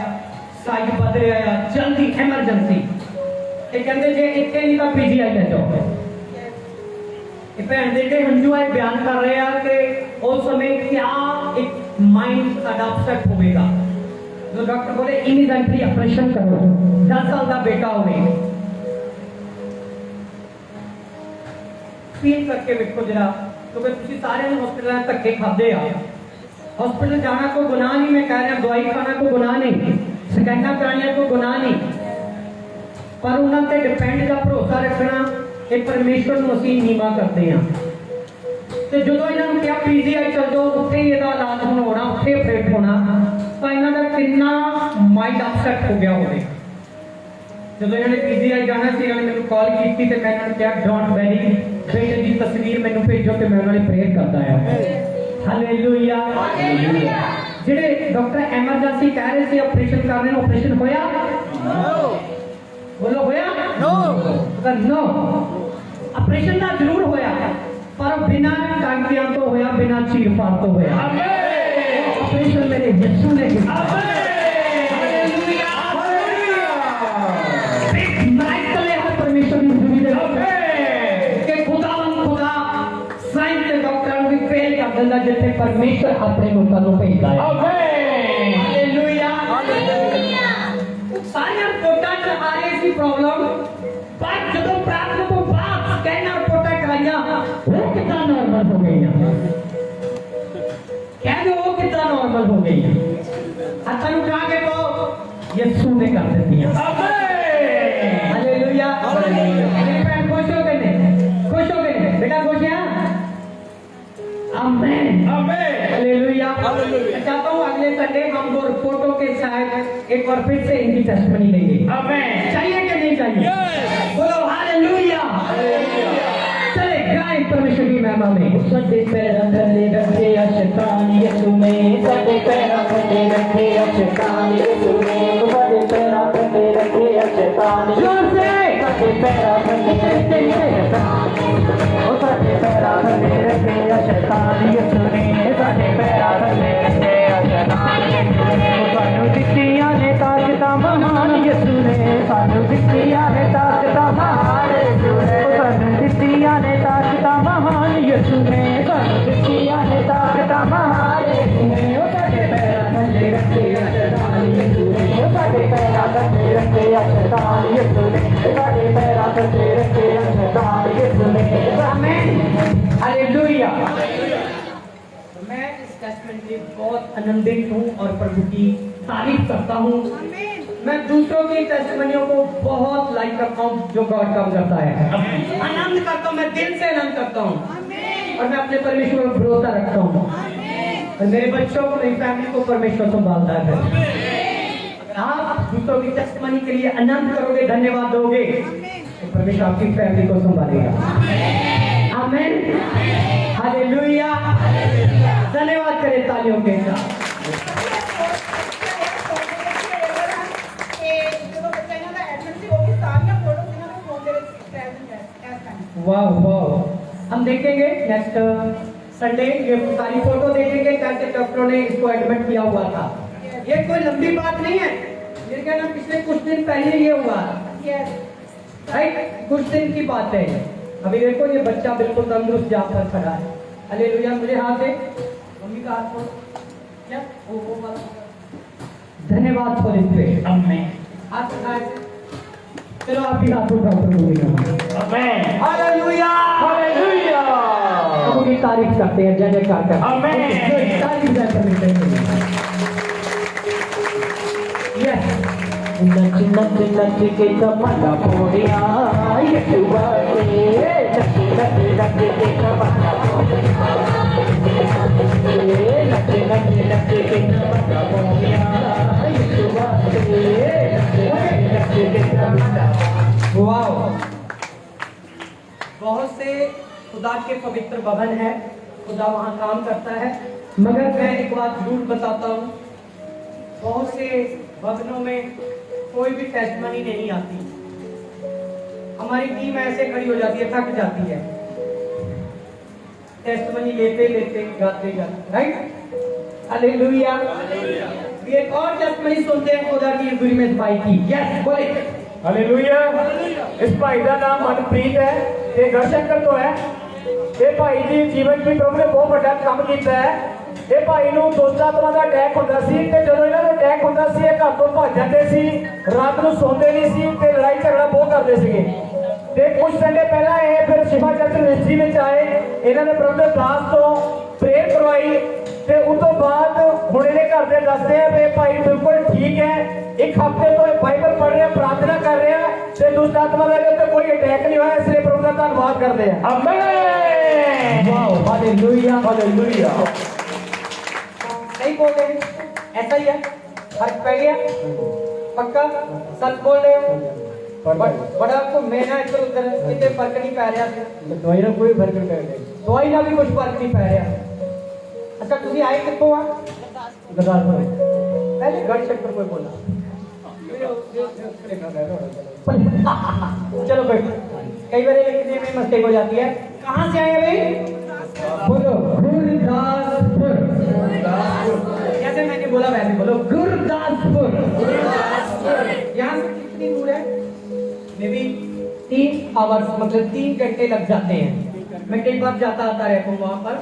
ਸਾਈਜ਼ ਵੱਧ ਰਿਹਾ ਆ, ਜਲਦੀ ਐਮਰਜੈਂਸੀ। ਤੇ ਕਹਿੰਦੇ ਜੇ ਇੱਥੇ ਨਹੀਂ ਤਾਂ PGI ਲੈ ਜਾਓ। ਇਹ ਭੈਣ ਦੇ ਜਿਹੜੇ ਹੰਝੂ ਆ ਬਿਆਨ ਕਰ ਰਹੇ ਆ ਕਿ ਉਸ ਸਮੇਂ ਕਿਆ ਇੱਕ ਮਾਈਂਡ ਸਾਡਾ ਅਪਸੈਟ ਹੋਵੇਗਾ। ਜੋ ਡਾਕਟਰ ਬੋਲੇ ਇਮੀਡੀਏਟਲੀ ਆਪਰੇਸ਼ਨ ਕਰੋ, 10 ਸਾਲ ਦਾ ਬੇਟਾ ਹੋਵੇ। ਫੀਲ ਕਰਕੇ ਵੇਖੋ ਜਰਾ, ਕਿਉਂਕਿ ਤੁਸੀਂ ਸਾਰਿਆਂ ਨੇ ਹਸਪੀਟਲਾਂ ਧੱਕੇ ਖਾਦੇ ਆ। हॉस्पिटल जाना कोई गुनाह नहीं, मैं कह रहा दवाई खाना कोई गुनाह नहीं, स्कैना करानिया कोई गुनाह नहीं, पर उन्होंने डिपेंड का भरोसा रखना ये परमेश्वर को ਅਸੀਂ ਨੀਵਾਂ ਕਰਦੇ ਹਾਂ। ਤੇ ਜਦੋਂ ਇਹਨਾਂ ਨੂੰ ਕਿਹਾ PGI ਚੱਲ ਜਾਓ, ਉੱਥੇ ਹੀ ਇਹਦਾ ਇਲਾਜ ਹੋਣਾ, ਉੱਥੇ ਆਪਰੇਟ ਹੋਣਾ, ਤਾਂ ਇਹਨਾਂ ਦਾ ਕਿੰਨਾ ਮਾਈਂਡ ਅਪਸੈਟ ਹੋ ਗਿਆ ਹੋਵੇ। ਜਦੋਂ ਇਹਨਾਂ ਨੇ PGI ਜਾਣਾ ਸੀ, ਇਹਨਾਂ ਨੇ ਮੈਨੂੰ ਕਾਲ ਕੀਤੀ ਤੇ ਮੈਂ ਇਹਨਾਂ ਨੂੰ ਕਿਹਾ ਡੋਂਟ ਵੈਰੀ, ਬੇਟੇ ਦੀ ਤਸਵੀਰ ਮੈਨੂੰ ਭੇਜੋ ਤੇ ਮੈਂ ਉਹਨਾਂ ਲਈ ਪ੍ਰੇਅਰ ਕਰਦਾ ਹਾਂ। हालेलुया। ਜਿਹੜੇ ਡਾਕਟਰ ਐਮਰਜੈਂਸੀ ਕਹਿ ਰਹੇ ਸੀ ਆਪਰੇਸ਼ਨ ਕਰਨੇ ਨੂੰ, ਆਪਰੇਸ਼ਨ ਹੋਇਆ? ਬੋਲੋ ਹੋਇਆ? नो ਆਪਰੇਸ਼ਨ ਤਾਂ ਜ਼ਰੂਰ ਹੋਇਆ, ਪਰ ਬਿਨਾਂ ਟਾਂਕਿਆਂ ਤੋਂ ਹੋਇਆ, ਬਿਨਾਂ ਚੀਰ ਫਾੜ ਤੋਂ ਹੋਇਆ। ਆਪਰੇਸ਼ਨ ਮੇਰੇ ਯਿਸੂ ਨੇ ਕੀਤਾ। Hallelujah hallelujah. ਇੱਕ ਮਿਰਾਕਲ ਹੈ ਪਰਮੇਸ਼ਰ ਦੀ ਜ਼ਿੰਦਗੀ ਦੇ ਵਿੱਚ ਕਿ ਖੁਦਾ ਸਾਇੰਸ ਦੇ ਡਾਕਟਰਾਂ ਨੂੰ ਵੀ ਫੇਲ ਕਰ ਦਿੰਦਾ ਜਿੱਥੇ ਪਰਮੇਸ਼ਰ ਆਪਣੇ ਲੋਕਾਂ ਨੂੰ ਭੇਜਦਾ ਹੈ। Amen hallelujah hallelujah. ਸਾਰੀਆਂ ਰਿਪੋਰਟਾਂ 'ਚ ਆ ਰਹੀ ਸੀ ਪ੍ਰੋਬਲਮ, ਪਰ ਜਦੋਂ ਪ੍ਰਾਰਥਨਾ ਤੋਂ ਬਾਅਦ ਸਕੈਨਰ ਰਿਪੋਰਟਾਂ ਕਰਾਈਆਂ, ਉਹ ਕਿੱਦਾਂ ਨਾਰਮਲ ਹੋ ਗਈਆਂ। ਕਹਿੰਦੇ ਉਹ ਕਿੱਦਾਂ ਨਾਰਮਲ ਹੋ ਗਈਆਂ। ਹੱਥਾਂ ਨੂੰ ਕਹਾ ਕੇ ਕਹੋ ਯਿਸੂ ਨੇ ਕਰ ਦਿੱਤੀਆਂ। Amen hallelujah hallelujah. ਮੇਰੇ ਭੈਣ ਖੁਸ਼ ਹੋ ਗਏ ਨੇ, ਖੁਸ਼ ਹੋ ਗਏ ਨੇ बेटा, खुश है? आमेन आमेन हालेलुया हालेलुया। चाहता हूँ अगले संडे हम दो रिपोर्टों के साथ एक बार फिर से इनकी टेस्टमनी लेंगे। आमेन। चाहिए कि नहीं चाहिए? बोलो हालेलुया हालेलुया। चले गाएं परमेश्वर की महिमा में। सदे पैर थले रखे शैतान यीशु में, सदे पैर थले रखे शैतान यीशु में, सदे पैर थले रखे शैतान जोर से, सदे पैर थले रखे शैतान, ओ सदे पैर थले रखे शैतान यीशु ने, सदे पैर थले रखे शैतान यीशु ने, सानू दित्तियां ने ताकतां महान यीशु ने, सानू दित्तियां ने ताकतां महान यीशु ने, सानू दित्तियां ने ताकतां महान यीशु ने, सानू दित्तियां ने ताकतां महान यीशु ने, ओ साडे पैरां थल्ले रखे शैतान यीशु ने, ओ साडे पैरां थल्ले रखे शैतान यीशु ने, साडे पैरां थल्ले रखे शैतान यीशु ने। आमीन हालेलुया। मैं इस टेस्टमेंट से बहुत आनंदित हूँ और प्रभु की तारीफ करता हूँ। मैं दूसरों की टेस्टमनियों को बहुत लाइक करता हूँ जो गॉड काम करता है, आनंद करता हूँ, मैं दिल से आनंद करता हूँ और मैं अपने परमेश्वर पर भरोसा रखता हूँ और मेरे बच्चों को, मेरी फैमिली को परमेश्वर संभालता है। अगर आप दूसरों की टेस्टमनी के लिए आनंद करोगे, धन्यवाद दोगे, तो परमेश्वर आपकी फैमिली को संभालेगा। आमीन हालेलुया। धन्यवाद करें तालियों के साथ। वाह वाह। हम देखेंगे नेक्स्ट संडे ये सारी फोटो देखेंगे कैसे डॉक्टरों ने इसको एडमिट किया हुआ था। ये कोई लंबी बात नहीं है, मेरे ख्याल में पिछले कुछ दिन पहले ये हुआ, राइट, कुछ दिन की बात है। अभी देखो ये बच्चा बिल्कुल तंदुरुस्त यहाँ पर खड़ा है। हालेलुया। मुझे हाथ दे, मम्मी का हाथ क्या वो धन्यवाद फॉर इट। आमीन। हाथ उठाए, चलो आप भी हाथ उठाओ प्रभु की नाम। आमीन हालेलुया हालेलुया। प्रभु की तारीफ करते हैं, जय जयकार करते हैं। आमीन। तारीफ जय परमेश्वर की। यस नच नच नच के तमन्ना पोड़िया यशुआ से नच नच नच के तमन्ना पोड़िया नच नच नच के तमन्ना पोड़िया यशुआ से नच नच के तमन्ना। वाओ, बहुत से खुदा के पवित्र भवन है, खुदा वहाँ काम करता है, मगर मैं एक बात जरूर बताता हूँ, बहुत से भवनों में कोई भी टेस्टमनी नहीं आती। हमारी टीम ऐसे खड़ी हो जाती है, थक जाती है टेस्टमनी लेते लेते गाते गाते, राइट? हालेलुया। एक और टेस्टमनी सुनते हैं खुदा की गुरी में भाई की। यस, बोले हालेलुया। इस भाई का नाम मनप्रीत है, ये गढ़शंकर तो है। ये भाई जी जीवन की प्रभु ने बहुत बड़ा काम किया है। ਇਹ ਭਾਈ ਨੂੰ ਦੋਸਤਾਂ ਦਾ ਅਟੈਕ ਹੁੰਦਾ ਸੀ ਤੇ ਜਦੋਂ ਇਹਨਾਂ ਨੂੰ ਅਟੈਕ ਹੁੰਦਾ ਸੀ ਇਹ ਘਰ ਤੋਂ ਭੱਜ ਜਾਂਦੇ ਸੀ, ਰਾਤ ਨੂੰ ਸੌਂਦੇ ਨਹੀਂ ਸੀ ਤੇ ਲੜਾਈ ਝਗੜਾ ਬਹੁਤ ਕਰਦੇ ਸੀਗੇ। ਤੇ ਕੁਝ ਘੰਟੇ ਪਹਿਲਾਂ ਇਹ ਫਿਰ ਸ਼ਿਫਾ ਚਰਚ ਮਿਨਿਸਟਰੀ ਵਿੱਚ ਆਏ, ਇਹਨਾਂ ਨੇ ਪ੍ਰਭੂ ਦੇ ਦਾਸ ਤੋਂ ਪ੍ਰੇਅਰ ਕਰਵਾਈ ਤੇ ਉਸ ਤੋਂ ਬਾਅਦ ਹੁਣ ਇਹਦੇ ਘਰ ਦੇ ਦੱਸਦੇ ਆ ਵੀ ਭਾਈ ਬਿਲਕੁਲ ਠੀਕ ਹੈ। ਇੱਕ ਹਫ਼ਤੇ ਤੋਂ ਇਹ ਬਾਈਬਲ ਪੜ੍ਹ ਰਿਹਾ, ਪ੍ਰਾਰਥਨਾ ਕਰ ਰਿਹਾ ਤੇ ਦੁਸ਼ਟ ਆਤਮਾ ਦੇ ਉੱਤੇ ਕੋਈ ਅਟੈਕ ਨਹੀਂ ਹੋਇਆ, ਇਸ ਲਈ ਪ੍ਰਭੂ ਦਾ ਧੰਨਵਾਦ ਕਰਦੇ ਆ। ਆਮੇਨ। Wow, hallelujah hallelujah. नहीं बोल रहे, ऐसा ही है, फर्क पड़ गया, पक्का सच बोल रहे हो। बड़ा आपको मेहनत इधर उधर कितने फर्क नहीं पै रहा, ਦਵਾਈ ਨਾਲ ਕੋਈ ਫਰਕ ਨਹੀਂ ਪੈਂਦਾ। दवाई ना भी कुछ फर्क नहीं पै रहा। अच्छा तुसी आए कितों आ? ਗੁਰਦਾਸਪੁਰ पहले गढ़ शंकर कोई बोला, चलो बैठो। कई बार लिखने में मिस्टेक हो जाती है। कहाँ से आए भाई? बोलो गुरदासपुर। जैसे मैंने बोला वैसे बोलो गुरदासपुर। यहाँ से कितनी दूर है? मे बी 3 आवर्स, मतलब 3 घंटे लग जाते हैं। मैं कई बार जाता आता रहता हूँ वहाँ पर,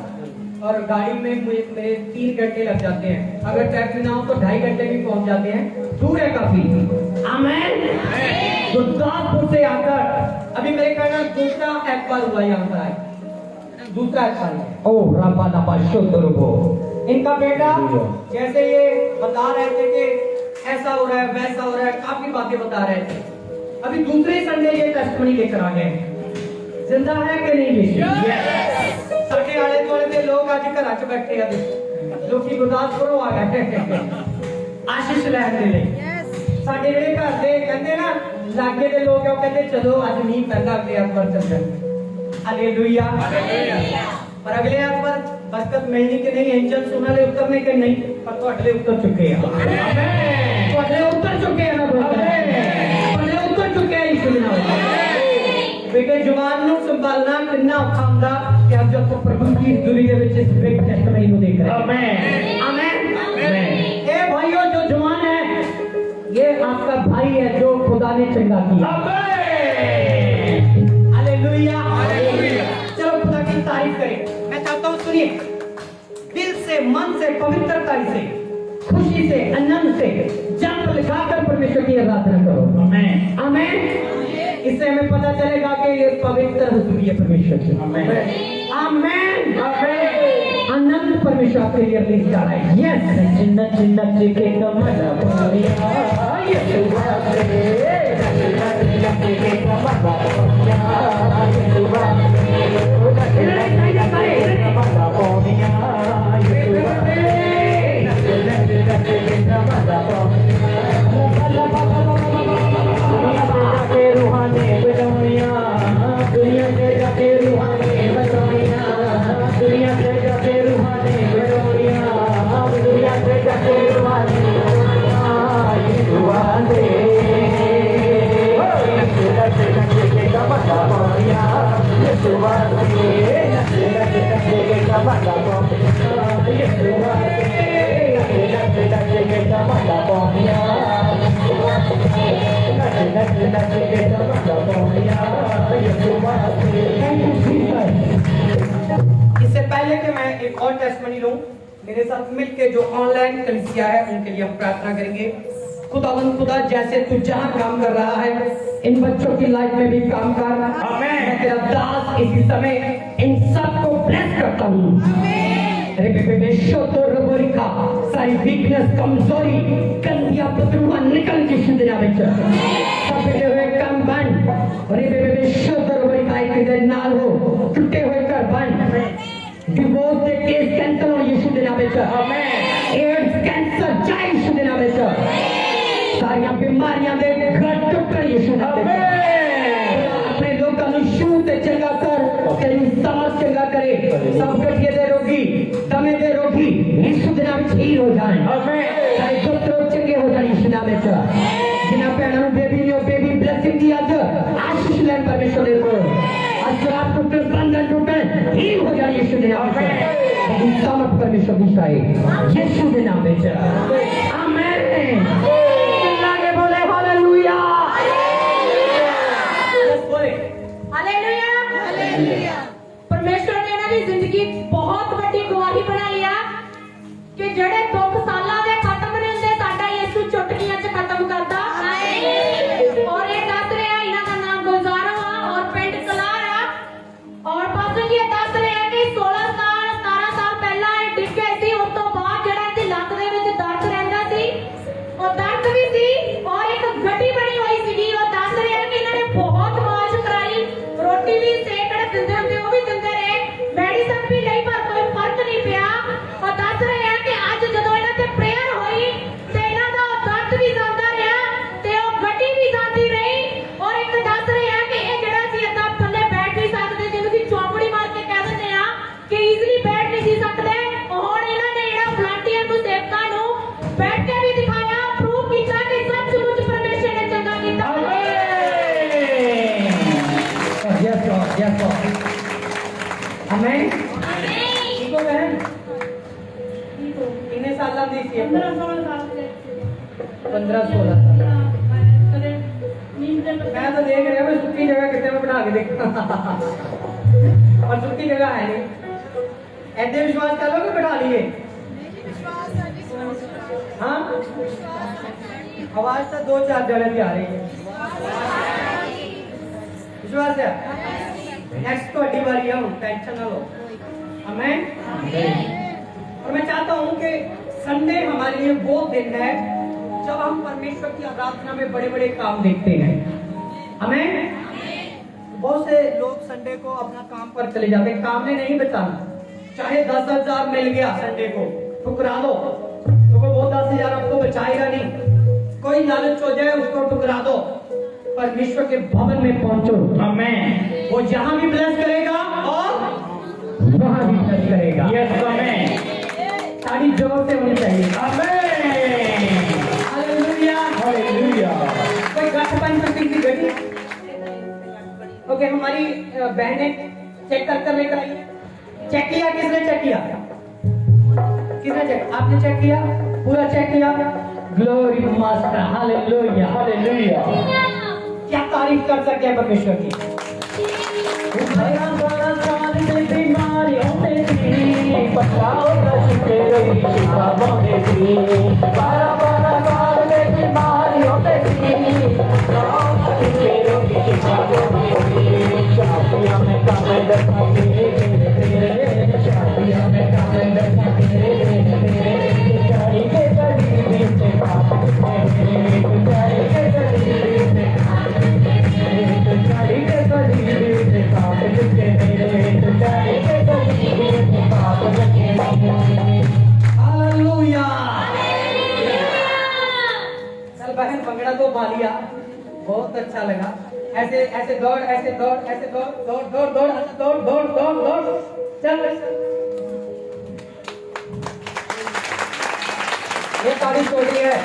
और गाड़ी में मेरे 3 घंटे लग जाते हैं। अगर ट्रैफिक ना हो तो 2.5 घंटे भी पहुँच जाते हैं। दूर है काफी। आमेन। गुरदासपुर से आकर अभी मेरे कहना दूसरा एतवार हुआ यहाँ पर आए, दूसरा एतवार है। ओ राबा दाबा शुद्ध रूपो। इनका बेटा जैसे ये बता रहे थे कि ऐसा हो रहा है वैसा हो रहा है, काफी बातें बता रहे थे। अभी दूसरे संडे ये टेस्टमनी लेकर आ गए। जिंदा है कि नहीं? साढ़े आले दुआले दे लोग आज घर च बैठे हैं, लोग गुरदासपुरों आ गए आशीष लैन दे लिए। साडे जेडे घर दे कहंदे ना लागे दे लोग कहंदे चलो आज मींह पैंदा अगले एतवार चल जाए। हालेलुया। पर अगले एतवार बरकत मिलनी कि नहीं, एंजल सुना ले उतरने के नहीं, पर तुहाडे उतर चुके हैं। आमीन। तुहाडे उतर चुके हैं ना, तुहाडे उतर चुके हैं यीशु दे नाम। बेटे जवान ਨੂੰ संभालना कितना औखा ਹੁੰਦਾ कि आज जो प्रभु की हजूरी ਦੇ ਵਿੱਚ इस बिग टेस्टमनी को देख रहे हैं। आमीन आमीन आमीन। ए भाइयों जो जवान है, ये आपका भाई है जो खुदा ने चंगा किया। आमीन हालेलुया हालेलुया। चलो खुदा की तारीफ करें। मैं चाहता हूँ सुनिए, दिल से मन से पवित्रता से खुशी से आनंद से जंप लगाकर परमेश्वर की आराधना करो। आमीन आमीन। इससे हमें पता चलेगा कि ये पवित्र हजूरी है परमेश्वर की। आमीन आमीन आमीन। आनंद परमेश्वर आपके लिए रिलीज कर रहा है। यस चिन्ह चिन्ह के कमला बोलिया यीशु आके चिन्ह चिन्ह के कमला बोलिया यीशु आके इधर कमला बोलिया यीशु आके चिन्ह चिन्ह के कमला बोलिया रूहानी बदौनिया दुनिया से जाके रूहानी बदौनिया दुनिया से जाके रूहानी बदौनिया दुनिया से जाके रूहानी दुआले के कमला बोलिया यीशु आके के कमला बोलिया यीशु आके के कमला बोलिया इससे पहले कि मैं एक और टेस्टमनी लूं, मेरे साथ मिलके जो ऑनलाइन कलीसिया है उनके लिए हम प्रार्थना करेंगे। खुदावंद खुदा जैसे तू जहां काम कर रहा है इन बच्चों की लाइफ में भी काम कर। मैं तेरा दास इसी समय इन सबको ब्लेस करता हूं। मेरे सारी वीकनेस कमजोरी गंदियां बदबूआं निकल के शुद्ध विच सब बिगड़े हुए काम बंद और ये शुद्ध किधर नाल हो टूटे हुए घर बंद डिवोर्स के केस कैंसिल हो यीशु दे नाम विच आमीन एड्स कैंसर जाए यीशु दे नाम विच सारी बीमारियां दे घर टुटण यीशु दे नाम विच अपने लोगों को शू ते चंगा कर तेरी समझ चंगा करे सब गठिए दे रोगी दमे दे रोगी यीशु दे नाम विच हील हो जाए आमीन सारे दुख रोग चंगे हो जाए यीशु नाम विच जिन्हां भैणां नूं बेबी ब्लेसिंग दी अज आशीष लैन परमेश्वर दे कोल अजरात टूटे बंधन टूटे हील हो जाए यीशु के नाम में समर्थ परमेश्वर की शाही यीशु के नाम में आमीन लागे बोले हालेलुया बोले हालेलुया हालेलुया परमेश्वर ने ना जिंदगी बहुत बड़ी गवाही बनाई है कि जड़े दुख सालां दे खत्म नहीं होंदे साडा यीशु चुटकियां च खत्म करदा और ये दस रहा इन्हां दा नाम गुलजार और पिंड कलार और पास ये दस रहे हैं कि 16 साल 17 साल पहला ये डिग्गे सी उस तो बाद जड़ा इहदी लत दे विच दर्द रहिंदा सी और दर्द भी सी और एक गड्डी बनी हुई सी और दस रहे हैं कि इन्होंने बहुत मौज कराई रोटी भी सेकड़ दिंदे हुंदे वो भी दिंदे रहे मेडिसिन भी नहीं पर कोई फर्क नहीं पिया और दस रहे हैं कि अज जदों इन्हां ते प्रेयर होई ते इन्हां दा दर्द भी जांदा रहा ते वो गड्डी भी जांदी रही और एक दस रहे हैं कि ये जड़ा सी इदां थल्ले बैठ नहीं सकदे जिन्होंने चौपड़ी मार के कह दिंदे आ कि इजीली बैठ नहीं सी सकदे हुण इन्हां ने जेड़ा वॉलंटियर नूं सेवकां नूं बैठ के भी दिखाया प्रूव कीता कि सचमुच परमेश्वर ने चंगा कीता यस लॉर्ड आमीन ठीक हो बहन कितने साल दी सी 15-16 मैं तो देख रहा हूँ सुखी जगह कितने में बना के देखा और सुखी जगह है नहीं ऐसे विश्वास कर लो कि बैठा लिए हाँ आवाज तो 2-4 जगह की आ रही है विश्वास है नेक्स्ट तो अड्डी बारी है टेंशन ना लो आमीन और मैं चाहता हूँ कि संडे हमारे लिए वो दिन है जब हम परमेश्वर की आराधना में बड़े बड़े काम देखते हैं आमीन बहुत से लोग संडे को अपना काम पर चले जाते हैं काम ने नहीं बचाना चाहे 10,000 मिल गया संडे को ठुकरा दो तो वो 10,000 आपको बचाएगा नहीं कोई लालच हो जाए उसको ठुकरा दो परमेश्वर के भवन में पहुंचो आमीन वो जहां भी ब्लेस करेगा और वहां भी ब्लेस करेगा यस आमीन सारी जोर से होनी चाहिए आमीन हालेलुया हालेलुया कोई गाठ पानी सकती थी बेटी ओके हमारी बहनें चेक कर लेकर आई चेक किया किसने चेक किया किसने चेक आपने चेक किया पूरा चेक किया ग्लोरी मास्टर हालेलुया हालेलुया क्या तारीफ कर सकते हैं परमेश्वर की बीमारियों में थी पछताओ का शुक्र शिकाबों में थी 12 साल में बीमारियों में थी शिकाबों में थी शादियों में कामे दफा शादियों में कामे दफा गाड़ी के करीब से बात गाड़ी के करीब से गाड़ी के करीब से बात गाड़ी के करीब से बात हालेलुया चल बहन पंगड़ा तो पा लिया बहुत अच्छा लगा ऐसे ऐसे दौड़ ऐसे दौड़ ऐसे दौड़ दौड़ दौड़ दौड़ दौड़ दौड़ दौड़ दौड़ चल ये तारीफ हो रही है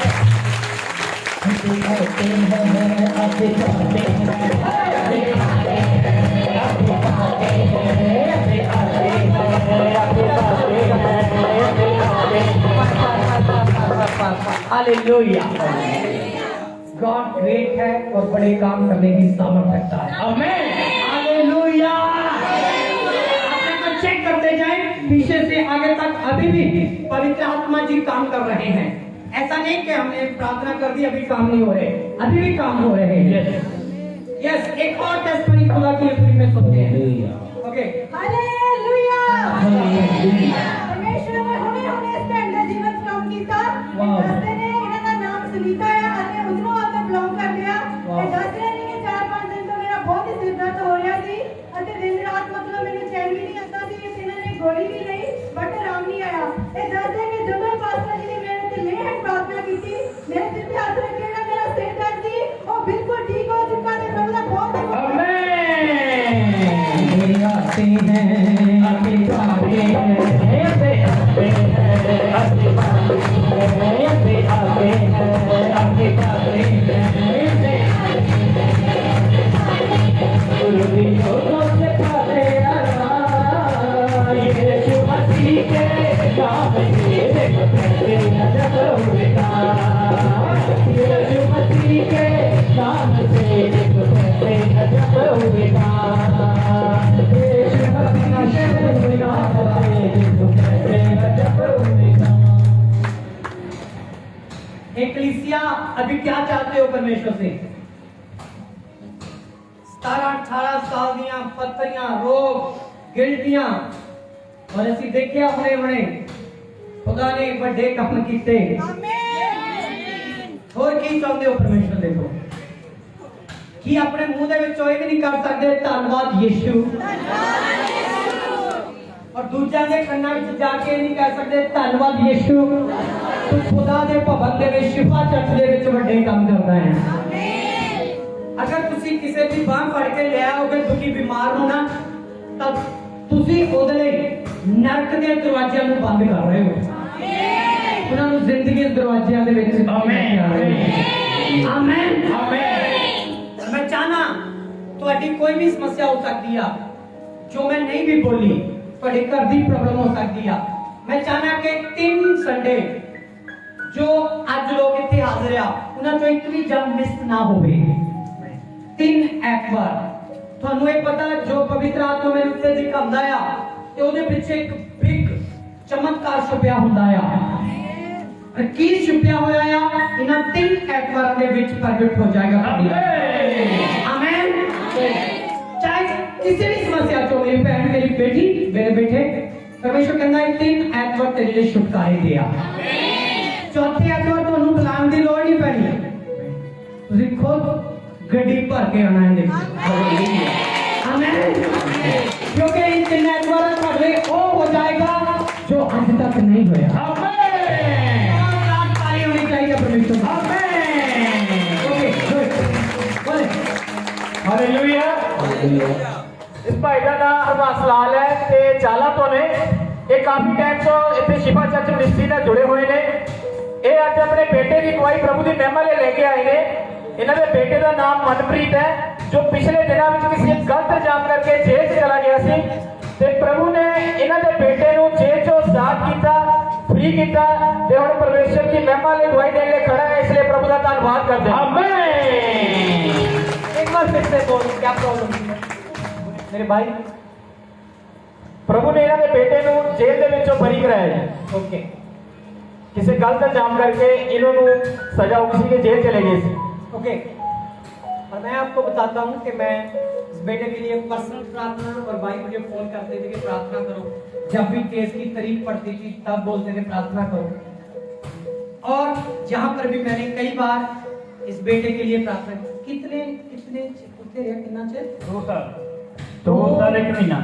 हालेलुया गॉड ग्रेट है और बड़े काम करने की सामर्थ्य रखता है आमीन हालेलुया अपने को चेक करते जाएं पीछे से आगे तक अभी भी पवित्र आत्मा जी काम कर रहे हैं ऐसा नहीं कि हमने प्रार्थना कर दी अभी काम नहीं हो रहे अभी भी काम हो रहे हैं यस एक और टेस्टमनी खुदा की पूरी में सुनते हैं ओके हालेलुया परमेश्वर ਗੋਲੀ ਵੀ ਨਹੀਂ ਬਟ ਆਰਾਮ ਨਹੀਂ ਆਇਆ। ਇਹ ਦੱਸਦੇ ਕਿ ਜਦੋਂ ਪਾਸਟਰ ਜੀ ਨੇ ਮੇਰੇ ਤੇ ਮਿਹਰ ਪ੍ਰਾਰਥਨਾ ਕੀਤੀ, ਮੇਰੇ ਸਿਰ ਤੇ ਹੱਥ ਰੱਖਿਆ, ਮੇਰਾ ਸਿਰ ਦਰਦ ਸੀ ਉਹ ਬਿਲਕੁਲ ਠੀਕ ਹੋ ਚੁੱਕਾ ਤੇ ਪ੍ਰਭੂ ਦਾ ਬਹੁਤ मेरे आते हैं आपके आते हैं आते आते हैं आते आते हैं आपके आते हैं गुरुजी को से खाते यीशु मसीह के नाम से देखते जब होगा यीशु मसीह के नाम से देखते जब होगा एक्लीसिया अभी क्या चाहते हो परमेश्वर से? 17-18 साल दियां पत्थरियां रोग गिल्टियां और ਅਸੀਂ ਦੇਖਿਆ ਹੁਣੇ खुदा ने बड़े काम कीते। ਹੋਰ ਕੀ ਚਾਹੁੰਦੇ ਹੋ परमेश्वर देखो कि अपने मुंह दे विच होए भी नहीं कर सकते धन्यवाद यीशु और दूसरों के कन्ना विच जाके नहीं कह सकते धन्यवाद यीशु। तू खुदा दे भवन दे विच शिफा चर्च दे विच बड़े काम करदा है। अगर तुसी किसी दी बांह फड़ के ले आओगे दुखी बीमार हो ना तब तुसी ओदे लई नरक दे दरवाज़िਆਂ ਨੂੰ ਬੰਦ ਕਰ ਰਹੇ ਹੋ। ਉਹਨਾਂ ਨੂੰ ਜ਼ਿੰਦਗੀ ਦੇ ਦਰਵਾਜ਼ਿਆਂ ਦੇ ਵਿੱਚ ਆਮੀਨ आमेन मैं चाहना ਤੁਹਾਡੀ कोई भी समस्या हो सकती है जो मैं नहीं भी बोली ਤੁਹਾਡੇ घर ਦੀ प्रॉब्लम हो सकती है। मैं चाहना कि 3 संडे जो आज लोग इतने हाजिर आ उन्हां चों एक भी जब मिस ना होवे। 3 ਐਤਵਾਰ ਤੁਹਾਨੂੰ ਇਹ ਪਤਾ ਜੋ ਪਵਿੱਤਰ ਆਤਮਾ ਮੇਰੇ ਉੱਤੇ ਦਿਖਾਉਂਦਾ ਆ ਤੇ ਉਹਦੇ ਪਿੱਛੇ ਇੱਕ ਬਿਗ ਚਮਤਕਾਰ ਛੁਪਿਆ ਹੁੰਦਾ ਆ। की छुपिया होया इन्हां 3 ਐਤਵਾਰਾਂ ਦੇ ਵਿੱਚ प्रगट हो जाएगा। आमीन। चाहे किसी भी समस्या चो मेरी बहन मेरी बेटी मेरे बेटे परमेश्वर कहना है 3 ऐतवार तेरे लिए छुटकारे दिया। चौथे ऐतवार तो बुलाने की लोड़ नहीं पैनी तुसीं खुद गड्डी भर के आना है। आमीन। क्योंकि इन 3 ऐतवार ਤੁਹਾਡੇ ਉਹ हो जाएगा जो आज तक नहीं होया। हालेलुया। इस भाई का नाम हरदास लाल है ते चाला तो ने ये काफी टाइम तो इतने शिफा चर्च मिनिस्ट्री ਨਾਲ जुड़े हुए ने। ये आज अपने बेटे की गवाही प्रभु की महिमा ले लेके आए ने। इन्हां दे बेटे का नाम मनप्रीत है जो पिछले दिनों में किसी गलत इल्जाम करके जेल च चला गया सी ते प्रभु ने इन्हां दे बेटे ਨੂੰ जेल चों आजाद कीता फ्री कीता ते हुण परमेश्वर की महिमा ले गवाही देने लिए खड़ा है। इसलिए प्रभु का धन्यवाद करते हैं। आमीन। एक बार फिर से बोल क्या प्रॉब्लम है मेरे भाई? प्रभु ने इन्हां दे बेटे ਨੂੰ जेल ਦੇ ਵਿੱਚੋਂ ਬਰੀ ਕਰਾਇਆ ਜੀ। ओके किसी गलत इल्जाम करके इन्होंने सजा हो गई कि जेल चले गए थे। ओके और मैं आपको बताता हूँ कि मैं इस बेटे के लिए पर्सनल प्रार्थना और भाई मुझे फोन करते थे कि प्रार्थना करो। जब भी केस की तारीख पड़ती थी तब बोलते थे प्रार्थना करो। और जहाँ पर भी मैंने कई बार इस बेटे के लिए प्रार्थना कितने कितना 2 साल 2 साल 1 महीना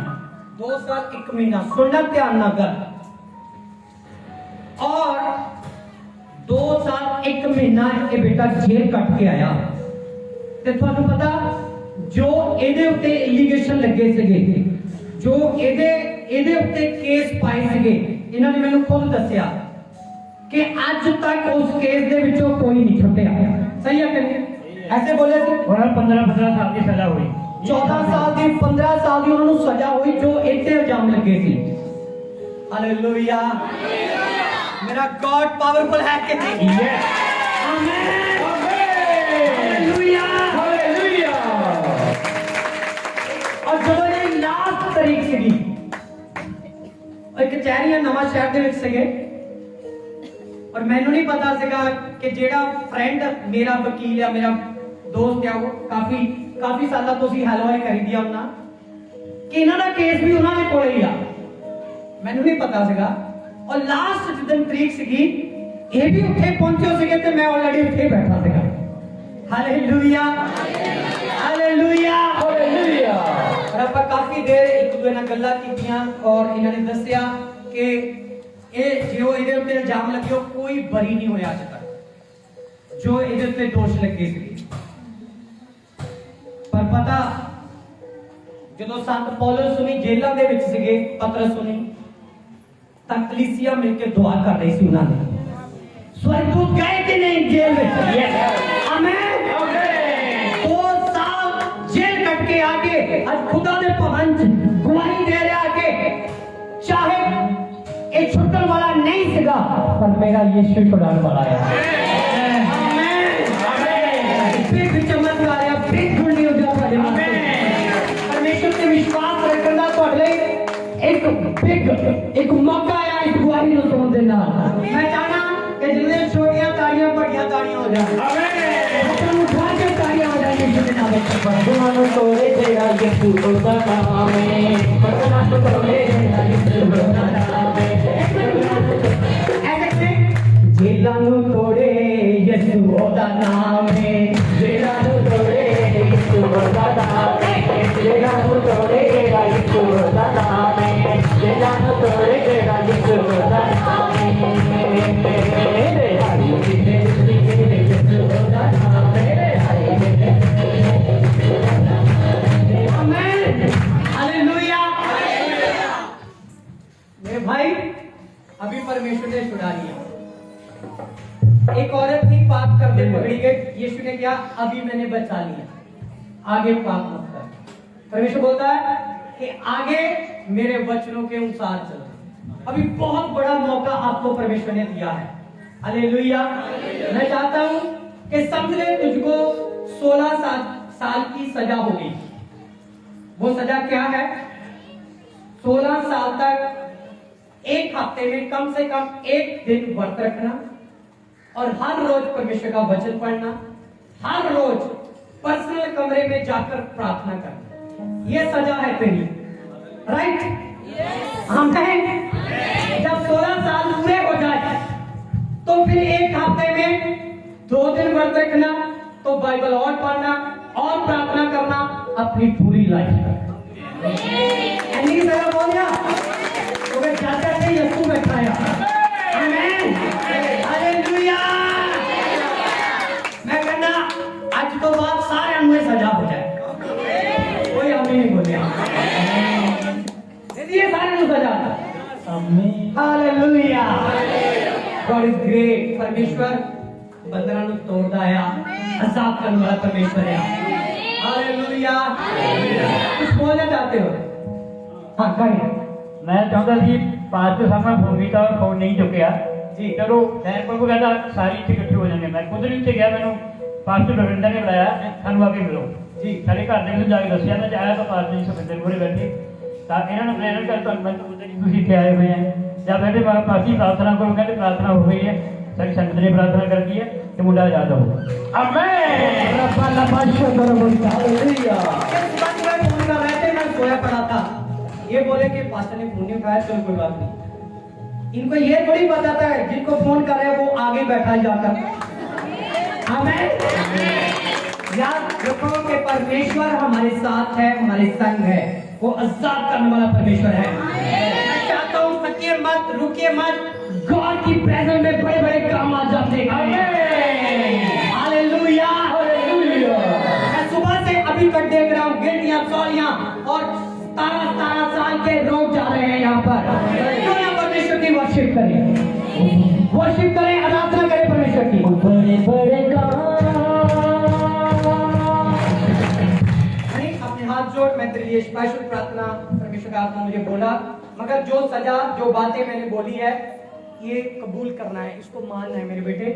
2 साल 1 महीना सुनना ध्यान ना कर। और 2 साल 1 महीना ये बेटा जेल कट के आया ते ਤੁਹਾਨੂੰ ਪਤਾ ਜੋ ਇਹਦੇ ਉੱਤੇ ਐਲੀਗੇਸ਼ਨ ਲੱਗੇ ਸੀਗੇ ਜੋ ਇਹਦੇ ਉੱਤੇ ਕੇਸ ਪਾਏ ਸੀਗੇ ਇਹਨਾਂ ਨੇ ਮੈਨੂੰ ਖੁਦ ਦੱਸਿਆ कि आज तक उस केस ਦੇ ਵਿੱਚੋਂ ਕੋਈ ਨਹੀਂ ਛੁੱਟਿਆ। सही है कि नहीं? ऐसे बोले थे और 15 साल की सजा हुई 14 साल की 15 साल की उन्होंने सजा हुई जो इतने इल्जाम लगे थे। हालेलुया। मेरा गॉड पावरफुल है कि नहीं? यस आमीन हालेलुया हालेलुया। और जब ये लास्ट तारीख ਸੀਗੀ एक कचहरीਆਂ नवा शहर ਦੇ ਵਿੱਚ ਸੀਗੇ और मैनू नहीं पता सीगा कि जेड़ा फ्रेंड मेरा वकील है मेरा दोस्त है वो काफी साल तो हेलवाई करी दिया उन्ना कि इन्हां दा केस भी उन्होंने कोले ही आ मैनू नहीं पता सीगा। और लास्ट जिदन तरीक सीगी ये भी उत्थे पहुंचे सीगे ते मैं ऑलरेडी उत्थे बैठा सीगा। Hallelujah hallelujah hallelujah. और आप काफी देर एक दूसरे नाल गल्लां कीतियां और इन्होंने दस्सिया कि जो इहदे उत्ते इल्जाम लगे हो कोई बरी नहीं होया अज तक जो इहदे उत्ते दोष लगे सी। पर पता जो संत पौलुस सुनी जेलों के विच सीगे पतरस सुनी तां कलीसिया मिलकर दुआ कर रही सी। उन्होंने स्वर्गदूत गए कि नहीं जेल में? आमीन। 2 साल जेल कट के आके आज खुदा दे भवन च गवाही दे रहा कि चाहे ये छुटन वाला नहीं सीगा पर मेरा यीशु छुड़ाने वाला है। आमीन। बिग चमत्कार है, बिग गुड न्यूज़ है। परमेश्वर ते विश्वास रखण दा तुहाडे लई एक मौका आया इस गवाही नूं सुणन दे नाल। मैं चाहना कि जिन्हें छोटियां ताड़ियां बड़ियां ताड़ियां हो जाए। आमीन। उठा के ताड़ियां हो जाए यीशु के नाम में। परमात्मा तोड़े तेरा यीशु का नाम है। परमात्मा तोड़े तेरा यीशु का नाम है। ऐसे जेलां नूं तोड़े यीशु दा नाम है। जेलां नूं तोड़े यीशु दा नाम है। जेलां नूं तोड़े तेरा यीशु दा नाम है। जेलां नूं तोड़े तेरा यीशु दा नाम है। मेरे भाई अभी परमेश्वर ने छुड़ा लिया। एक औरत थी पाप करते पकड़ी गई, यीशु ने क्या अभी मैंने बचा लिया, आगे पाप मत कर। परमेश्वर बोलता है कि आगे मेरे वचनों के अनुसार चलो। अभी बहुत बड़ा मौका आपको परमेश्वर ने दिया है। हालेलुया। मैं चाहता हूं कि समझ ले तुझको 16 साल की सजा होगी। वो सजा क्या है? 16 साल तक एक हफ्ते में कम से कम 1 दिन व्रत रखना और हर रोज परमेश्वर का वचन पढ़ना, हर रोज पर्सनल कमरे में जाकर प्रार्थना करना। ये सजा है तेरी, राइट? आमीन। जब 16 साल पूरे हो जाए तो फिर 1 हफ्ते में 2 दिन व्रत रखना, तो बाइबल और पढ़ना और प्रार्थना करना अपनी पूरी लाइफ में। की तरह बोल दिया तो वे चाचा से यीशु बैठाया। आमीन। हालेलुया। मैं कहना आज तो बाद सारे मुझे सजा हो जाए। कोई आमीन नहीं बोले। ये सारे मुझे सजा। आमीन। हालेलुया। God is great. परमेश्वर बंदरा नु तोड़दा है, अजाब करने वाला परमेश्वर है। हालेलुया। कुछ बोलना चाहते हो? हाँ कहिए। मैं चाहता सी पास्टर साहब ने फोन किया, फोन नहीं चुकिया जी। चलो सैन को कहता सारी इतने इकट्ठे हो जाएंगे। मैं खुद नहीं गया, मैंने पास्टर रविंदर ने बुलाया, सानू आके मिलो जी। सारे घर के जाके दसिया मैं आया तो पास्टर जी सुखिंदर कोले बैठे इन्होंने प्रेरण कर तो मैं तुम इतने आए हुए हैं। जब बैठे पासी प्रार्थना करो, कहते प्रार्थना हो गई है, सारी संगत ने प्रार्थना कर दी है कि मुंडा आजाद हो। मैं सोया पड़ा था, ये बोले कि पास्टर ने फोन नहीं उठाया, चलो कोई बात नहीं। इनको ये थोड़ी बताता है जिनको फोन कर रहे हैं वो आगे बैठा है जाकर। आमीन। याद रखो कि परमेश्वर हमारे साथ है, हमारे संग है, वो आजाद करने वाला परमेश्वर है। मैं चाहता हूँ थकिए मत, रुकिए मत, गॉड की प्रेजेंस में बड़े बड़े काम आ जाते हैं। हालेलुया। मैं सुबह से अभी तक देख रहा हूँ गिल्टियां, सॉलियां और 17 साल के लोग जा रहे हैं यहाँ पर। क्यों ना परमेश्वर की वर्शिप करें, वर्शिप करें, आराधना करें परमेश्वर की। बड़े बड़े अपने हाथ जोड़, मैं तेरे लिए स्पेशल प्रार्थना, परमेश्वर का आत्मा मुझे बोला, मगर जो सजा, जो बातें मैंने बोली है ये कबूल करना है, इसको मानना है मेरे बेटे,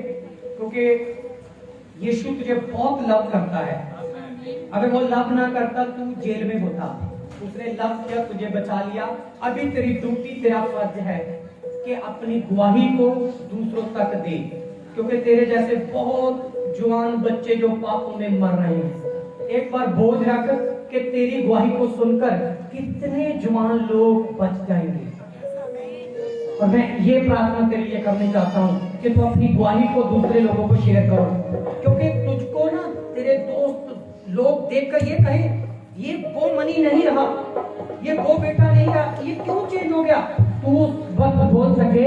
क्योंकि यीशु तुझे बहुत लव करता है। अगर वो लव ना करता तू जेल में होता। उसने लव किया, तुझे बचा लिया। अभी तेरी ड्यूटी, तेरा फर्ज है कि अपनी गवाही को दूसरों तक दे, क्योंकि तेरे जैसे बहुत जवान बच्चे जो पापों में मर रहे हैं। एक बार बोझ रख कि तेरी गवाही को सुनकर कितने जवान लोग बच जाएंगे। और मैं ये प्रार्थना तेरे लिए करना चाहता हूँ कि तू अपनी गवाही को दूसरे लोगों को शेयर करो, क्योंकि तुझको ना तेरे दोस्त लोग देखकर ये कहे ये वो मनी नहीं रहा, ये वो बेटा नहीं रहा, ये क्यों चेंज हो गया? तू उस वक्त बोल सके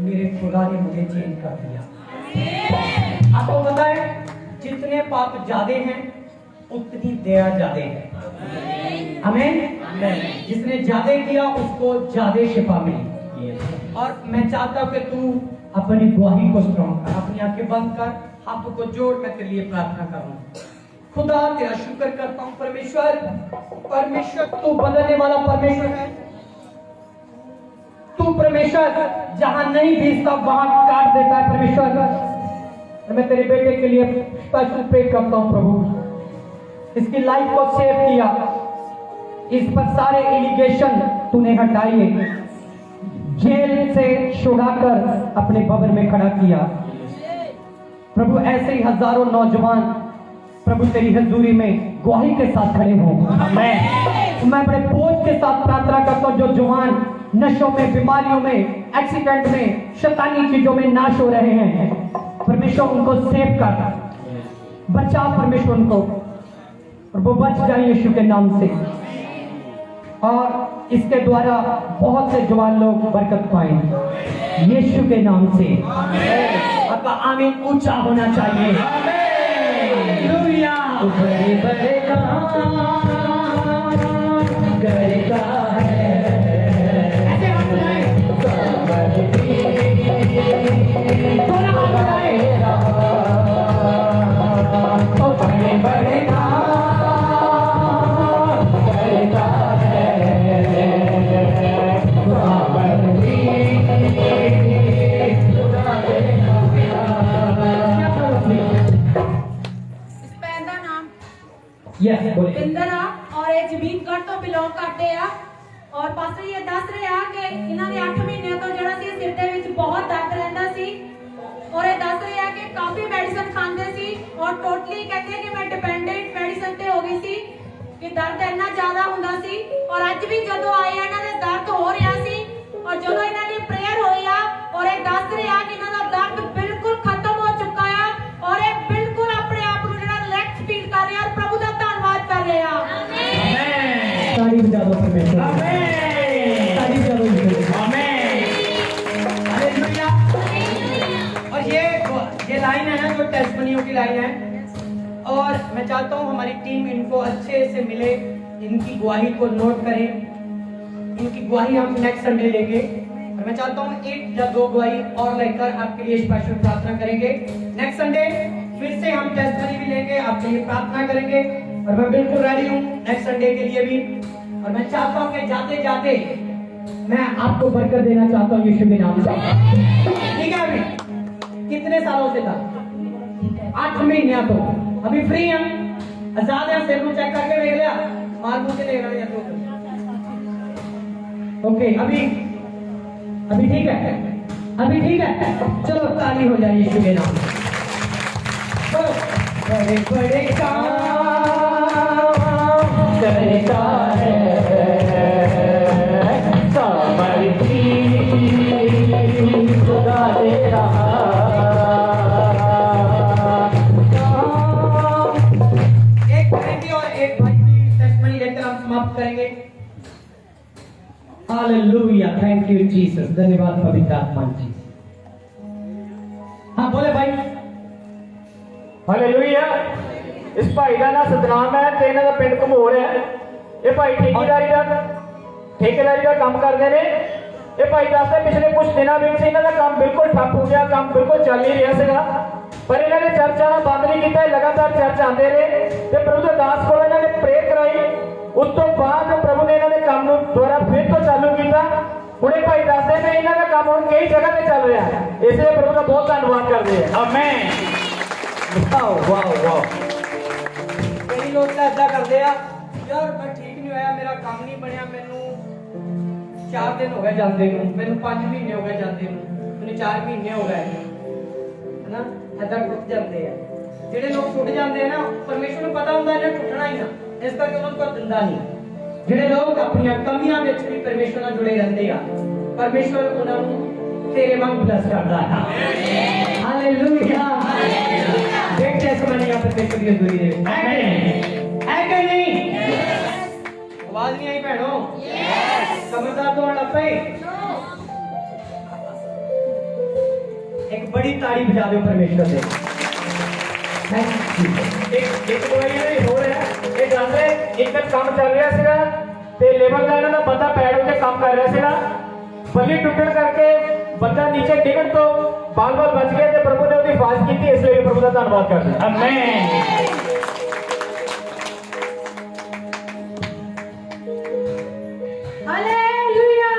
मेरे खुदा ने मुझे चेंज कर दिया। आपको पता है जितने पाप ज्यादा हैं उतनी दया ज्यादा है। हमें जिसने ज्यादा किया उसको ज्यादा शिफा मिली। और मैं चाहता हूं कि तू अपनी गवाही को स्ट्रॉन्ग कर, अपनी आंखें बंद कर, हाथों को जोड़, मैं तेरे लिए प्रार्थना करूं। खुदा तेरा शुक्र करता हूं परमेश्वर, परमेश्वर तू बदलने वाला परमेश्वर है। तू परमेश्वर जहां नहीं बीजता वहां काट देता है परमेश्वर। मैं तेरे बेटे के लिए स्पेशल प्रे करता हूं प्रभु, इसकी लाइफ को सेव किया, इस पर सारे एलिगेशन तूने हटाए, जेल से छुड़ाकर अपने भवन में खड़ा किया प्रभु। ऐसे ही हजारों नौजवान प्रभु तेरी हजूरी में गवाही के साथ खड़े हों। मैं अपने बोझ के साथ प्रार्थना करता हूं, जो जवान नशों में, बीमारियों में, एक्सीडेंट में, शैतानी चीजों में नाश हो रहे हैं, परमेश्वर उनको सेव कर, बचा परमेश्वर उनको, और वो बच जाए यीशु के नाम से। और इसके द्वारा बहुत से जवान लोग बरकत पाए यीशु के नाम से। आपका आमीन ऊंचा होना चाहिए। हालेलुया। बड़े बड़े काम करता है, ऐसे हाथ उठाएं, थोड़ा हाथ उठाएं। बड़े बड़े काम करता है, ਬਿੰਦਰ ਆ ਔਰ ਇਹ ਜ਼ਮੀਨਗੜ ਤੋਂ ਬਿਲੋਂਗ ਕਰਦੇ ਆ। ਔਰ ਪਾਸਟਰ ਇਹ ਦੱਸ ਰਹੇ ਆ ਕਿ ਇਹਨਾਂ ਦੇ 8 ਮਹੀਨਿਆਂ ਤੋਂ ਜਿਹੜਾ ਸੀ ਸਿਰ ਦੇ ਵਿੱਚ ਬਹੁਤ ਦਰਦ ਰਹਿੰਦਾ ਸੀ। ਔਰ ਇਹ ਦੱਸ ਰਹੇ ਆ ਕਿ ਕਾਫੀ ਮੈਡੀਸਨ ਖਾਂਦੇ ਸੀ ਔਰ ਟੋਟਲੀ ਕਹਿੰਦੇ ਕਿ ਮੈਂ ਡਿਪੈਂਡੈਂਟ ਮੈਡੀਸਨ ਤੇ ਹੋ ਗਈ ਸੀ ਕਿ ਦਰਦ ਇੰਨਾ ਜ਼ਿਆਦਾ ਹੁੰਦਾ ਸੀ। ਔਰ ਅੱਜ ਵੀ ਜਦੋਂ ਆਏ ਆ ਇਹਨਾਂ ਦੇ ਦਰਦ ਹੋ ਰਿਹਾ ਸੀ, ਔਰ ਜਦੋਂ ਇਹਨਾਂ ਦੀ ਪ੍ਰੇਅਰ ਹੋਈ ਆ ਔਰ ਇਹ ਦੱਸ ਰਹੇ ਆ ਕਿ ਇਹਨਾਂ ਦਾ ਦਰਦ ਬਿਲਕੁਲ ਖਤਮ ਹੋ ਚੁੱਕਾ ਆ ਔਰ ਇਹ ਬਿਲਕੁਲ ਆਪਣੇ ਆਪ ਨੂੰ ਜਿਹੜਾ ਰਿਲੈਕਸ ਫੀਲ ਕਰ ਰਹੇ ਆ ਔਰ ਪ੍ਰਭੂ ਦਾ ਧੰਨਵਾਦ ਕਰ ਰਹੇ ਆ। ਆਮੇਨ। ताली बजा दो परमेश्वर। आमीन। ताली बजा दो यीशु। आमीन। हालेलुया। और ये लाइन है ना जो टेस्टिमनियों की लाइन है, और मैं चाहता हूँ हमारी टीम इनको अच्छे से मिले, इनकी गवाही को नोट करें। इनकी गवाही हम नेक्स्ट संडे लेंगे, और मैं चाहता हूँ 1 या 2 गवाही और लेकर आपके लिए स्पेशल प्रार्थना करेंगे। नेक्स्ट संडे फिर से हम टेस्टिमनी भी लेंगे, आपके लिए प्रार्थना करेंगे, और मैं बिल्कुल रेडी हूँ नेक्स्ट संडे के लिए भी। और मैं चाहता हूँ कि जाते जाते मैं आपको बरकत देना चाहता हूँ यीशु के नाम से। ठीक है? अभी कितने सालों से था? 8 महीने तो अभी फ्री हैं, आजाद हैं, सिर को चेक करके देख लिया, मार मुंह से देख रहे हैं। ओके, अभी ठीक है, अभी ठीक है। चलो ताली हो जाए यीशु के नाम। बड़े बड़े काम करता है, समर्थी खुदा दे रहा। एक बहन और एक भाई की टेस्टिमनी लेकर हम समाप्त करेंगे। Hallelujah, thank you Jesus. धन्यवाद पवित्र आत्मा जी। हाँ बोले भाई। ਹਾਲੇਲੂਇਆ। ਇਸ ਭਾਈ ਦਾ ਨਾਮ ਸਤਨਾਮ ਹੈ ਤੇ ਇਹਨਾਂ ਦਾ ਪਿੰਡ ਘਮੋਰ ਹੈ। ਇਹ ਭਾਈ ਠੇਕੇਦਾਰੀ ਦਾ ਕੰਮ ਕਰਦੇ ਨੇ। ਇਹ ਭਾਈ ਦੱਸਦੇ ਪਿਛਲੇ ਕੁਝ ਦਿਨਾਂ ਵਿੱਚ ਇਹਨਾਂ ਦਾ ਕੰਮ ਬਿਲਕੁਲ ਠੱਪ ਹੋ ਗਿਆ, ਕੰਮ ਬਿਲਕੁਲ ਚੱਲ ਨਹੀਂ ਰਿਹਾ ਸੀਗਾ, ਪਰ ਇਹਨਾਂ ਨੇ ਚਰਚ ਆਉਣਾ ਬੰਦ ਨਹੀਂ ਕੀਤਾ, ਲਗਾਤਾਰ ਚਰਚ ਆਉਂਦੇ ਰਹੇ ਤੇ ਪ੍ਰਭੂ ਦੇ ਦਾਸ ਕੋਲ ਇਹਨਾਂ ਨੇ ਪ੍ਰੇ ਕਰਾਈ। ਉਸ ਤੋਂ ਬਾਅਦ ਪ੍ਰਭੂ ਨੇ ਇਹਨਾਂ ਦੇ ਕੰਮ ਨੂੰ ਦੁਬਾਰਾ ਫਿਰ ਤੋਂ ਚਾਲੂ ਕੀਤਾ। ਹੁਣ ਇਹ ਭਾਈ ਦੱਸਦੇ ਨੇ ਇਹਨਾਂ ਦਾ ਕੰਮ ਹੁਣ ਕਈ ਜਗ੍ਹਾ ਤੇ ਚੱਲ ਰਿਹਾ ਹੈ, ਇਸ ਲਈ ਪ੍ਰਭੂ ਦਾ ਬਹੁਤ ਧੰਨਵਾਦ ਕਰਦੇ ਆ। ਆਮੇਨ। Wow wow wow. कई लोग ऐसा करते हैं, यार मैं ठीक नहीं होया, मेरा काम नहीं बनया, मैनू 4 दिन हो गए जाते नूं, मैनू 5 महीने हो गए जाते नूं, मैनू 4 महीने हो गए, है ना? ऐसा टुट जाते हैं। ਜਿਹੜੇ ਲੋਕ ਟੁੱਟ ਜਾਂਦੇ ਆ ਨਾ, ਪਰਮੇਸ਼ਵਰ ਨੂੰ ਪਤਾ ਹੁੰਦਾ ਇਹਨੇ ਟੁੱਟਣਾ ਹੀ ਨਾ, ਇਸ ਕਰਕੇ ਉਹਨਾਂ ਨੂੰ ਦਿੰਦਾ ਨਹੀਂ। ਜਿਹੜੇ ਲੋਕ ਆਪਣੀਆਂ ਕਮੀਆਂ ਵਿੱਚ ਵੀ ਪਰਮੇਸ਼ਵਰ ਨਾਲ ਜੁੜੇ ਰਹਿੰਦੇ ਆ, ਪਰਮੇਸ਼ਵਰ ਉਹਨਾਂ ਨੂੰ ਤੇਰੇ ਵਾਂਗ ਬਲੈਸ ਕਰਦਾ ਹੈ। ਹਾਲੇਲੂਇਆ। देखते हैं समझ यहाँ पर दूरी दे। है कि नहीं? आवाज नहीं आई भैनों? खबरदार तो लग पे। एक बड़ी ताड़ी बजा दो परमेश्वर से। ਇੱਕ ਦਵਾਈ ਨਹੀਂ ਹੋ ਰਿਹਾ ਇਹ ਜਾਂਦੇ ਇੱਕ ਕੰਮ ਚੱਲ ਰਿਹਾ ਸੀਗਾ ਤੇ ਲੇਬਰ ਦਾ ਇਹਨਾਂ ਦਾ ਬੰਦਾ ਪੈੜ ਉੱਤੇ ਕੰਮ ਕਰ ਰਿਹਾ ਸੀਗਾ ਬੱਲੀ ਟੁੱਟਣ ਕਰਕੇ ਬੰਦਾ ਨੀਚੇ ਡਿੱਗਣ ਤੋਂ ਬਾਲ-ਬਾਲ ਬਚ ਗਿਆ ਤੇ ਪ੍ਰਭੂ ਨੇ ਉਹਦੀ ਹਿਫਾਜ਼ਤ ਕੀਤੀ ਇਸ ਲਈ ਪ੍ਰਭੂ ਦਾ ਧੰਨਵਾਦ ਕਰਦੇ ਹਾਂ ਆਮੇਨ ਹਾਲੇਲੂਇਆ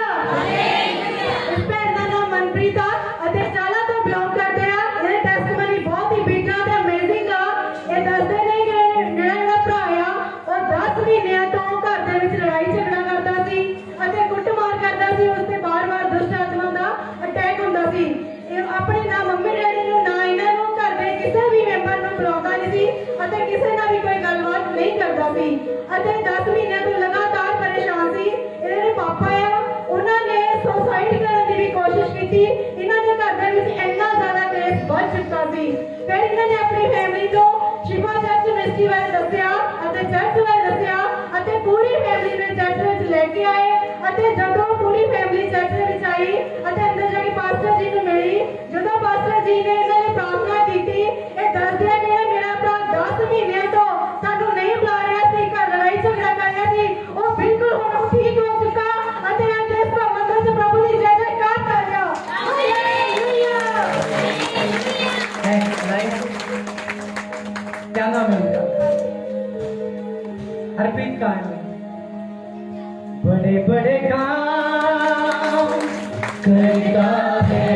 ਇਸ ਭੈਣ ਦਾ ਨਾਮ ਮਨਪ੍ਰੀਤ ਆ ਅਤੇ ਚਾਲਾ ਤੋਂ ਬਿਲੋਂਗ ਕਰਦੇ ਆ ਇਹ ਟੈਸਟਮਨੀ ਬਹੁਤ ਹੀ ਬਿਗ ਆ ਤੇ ਅਮੇਜ਼ਿੰਗ ਆ ਇਹ ਦੱਸਦੇ ਨੇ ਕਿ ਜਿਹੜਾ ਇਹਦਾ ਭਰਾ ਆ ਉਹ 10 ਮਹੀਨਿਆਂ ਤੋਂ ਘਰ ਦੇ ਵਿੱਚ ਲੜਾਈ ਝਗੜਾ ਕਰਦਾ ਸੀ ਅਤੇ ਕੁੱਟਮਾਰ ਕਰਦਾ ਸੀ ਉਸ ਤੇ ਬਾਰ-ਬਾਰ ਦੁਸ਼ਟ ਆਤਮਾ ਦਾ ਅਟੈਕ ਹੁੰਦਾ ਸੀ ਇਹ ਆਪਣੇ ਨਾ ਮੰਮੀ ਡੈਡੀ ਨੂੰ ਨਾ ਇਹਨਾਂ ਨੂੰ ਘਰ ਦੇ ਕਿਸੇ ਵੀ ਮੈਂਬਰ ਨੂੰ ਬੁਲਾਉਂਦਾ ਨਹੀਂ ਸੀ ਅਤੇ ਕਿਸੇ ਨਾਲ ਵੀ ਕੋਈ ਗੱਲਬਾਤ ਨਹੀਂ ਕਰਦਾ ਸੀ ਅਤੇ 10 ਮਹੀਨਿਆਂ ਤੋਂ ਲਗਾਤਾਰ ਪਰੇਸ਼ਾਨ ਸੀ ਇਹਨਾਂ ਦੇ ਪਾਪਾ ਆ ਉਹਨਾਂ ਨੇ ਸੁਸਾਈਡ ਕਰਨ ਦੀ ਵੀ ਕੋਸ਼ਿਸ਼ ਕੀਤੀ ਇਹਨਾਂ ਦੇ ਘਰ ਦੇ ਵਿੱਚ ਇੰਨਾ ਜ਼ਿਆਦਾ ਕੇਸ ਵੱਧ ਚੁੱਕਾ ਸੀ ਫਿਰ ਇਹਨਾਂ ਨੇ ਆਪਣੀ ਫੈਮਿਲੀ ਤੋਂ ਸ਼ਿਵਾ ਚਰਚ ਮਿਨਿਸਟਰੀ ਬਾਰੇ ਦੱਸਿਆ ਅਤੇ ਚਰਚ ਬਾਰੇ ਦੱਸਿਆ ਅਤੇ ਪੂਰੀ ਫੈਮਿਲੀ ਨੂੰ ਚਰਚ ਵਿੱਚ ਲੈ ਕੇ ਆਏ ਅਤੇ ਜਦੋਂ ਪੂਰੀ ਫੈਮਿਲੀ ਚਰਚ ਦੇ ਵਿੱਚ ਆਈ ਅਤੇ ਅੰਦਰ ਜਾ ਕੇ ਪਾਸਟਰ ਜੀ ਨੂੰ ਮਿਲੀ ਜਦੋਂ ਪਾਸਟਰ ਜੀ ਨੇ ਇਹਨਾਂ ਦੀ ਪ੍ਰਾਰਥਨਾ ਕੀਤੀ ਇਹ ਦੱਸਦੇ ਆ ਕਿ ਮੇਰਾ ਭਰਾ 10 ਮਹੀਨਿਆਂ ਤੋਂ ਸਾਨੂੰ ਨਹੀਂ ਬੁਲਾ ਰਿਹਾ ਸੀ ਘਰ ਲੜਾਈ ਝਗੜਾ ਕਰ ਰਿਹਾ ਸੀ ਉਹ ਬਿਲਕੁਲ ਹੁਣ ਠੀਕ ਹੋ ਚੁੱਕਾ ਅਤੇ ਅੱਜ ਇਸ ਭਵਨ ਵਿੱਚ ਪ੍ਰਭੂ ਦੀ ਜੈ ਜੈਕਾਰ ਕਰ ਰਿਹਾ ਹਾਲੇਲੂਇਆ क्या नाम है उनका? हरप्रीत का है। बड़े बड़े काम करता है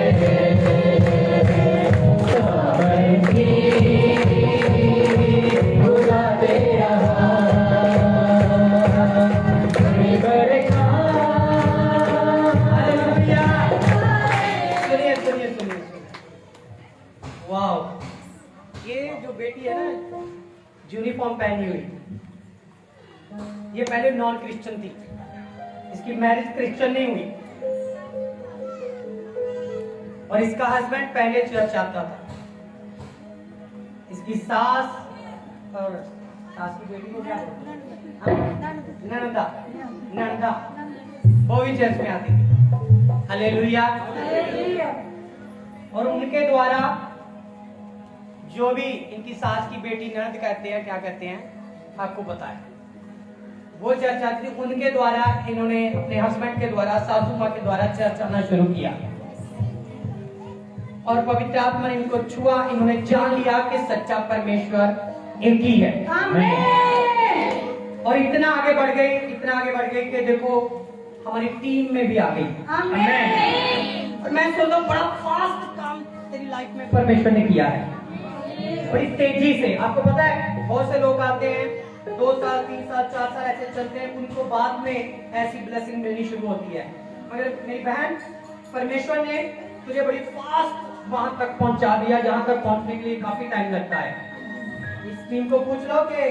खुदा तेरा बड़े बड़े काम हालेलुया सुनिए सुनिए सुनिए वाओ ये जो बेटी है ना यूनिफॉर्म पहनी हुई ये पहले नॉन क्रिश्चियन थी इसकी मैरिज क्रिश्चियन नहीं हुई और इसका हस्बैंड पहले चर्च आता था इसकी सास और सास की बेटी को क्या ननदा ननदा वो भी चर्च में आती थी हालेलुया और उनके द्वारा जो भी इनकी सास की बेटी ननद कहते हैं क्या कहते हैं आपको पता है वो चर्च आती थी उनके द्वारा इन्होंने अपने हस्बैंड के द्वारा सासू माँ के द्वारा चर्च आना शुरू किया और पवित्र आत्मा ने इनको छुआ इन्होंने जान लिया कि सच्चा परमेश्वर एक ही है और इतना आगे बढ़ गई कि देखो हमारी टीम में भी आ गई और मैं सोचता हूँ बड़ा फास्ट काम तेरी लाइफ में परमेश्वर ने किया है बड़ी तेजी से आपको पता है बहुत से लोग आते हैं 2 साल 3 साल 4 साल ऐसे चलते हैं उनको बाद में ऐसी ब्लेसिंग मिलनी शुरू होती है मगर मेरी बहन परमेश्वर ने तुझे बड़ी फास्ट वहां तक पहुंचा दिया जहां तक पहुंचने के लिए काफी टाइम लगता है इस टीम को पूछ लो कि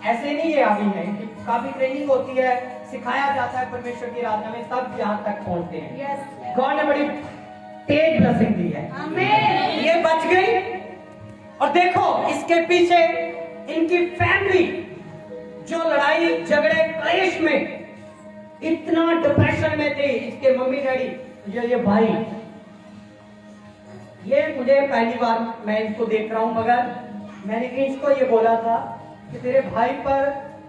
ऐसे नहीं ये आ गई है इनकी काफी ट्रेनिंग होती है सिखाया जाता है परमेश्वर की आराधना में तब यहाँ तक पहुंचते हैं गॉड ने बड़ी तेज ब्लेसिंग दी है ये बच गई और देखो इसके पीछे इनकी फैमिली जो लड़ाई झगड़े क्लेश में इतना डिप्रेशन में थे इसके मम्मी डैडी ये भाई ये मुझे पहली बार मैं इसको देख रहा हूं मगर मैंने इसको ये बोला था कि तेरे भाई पर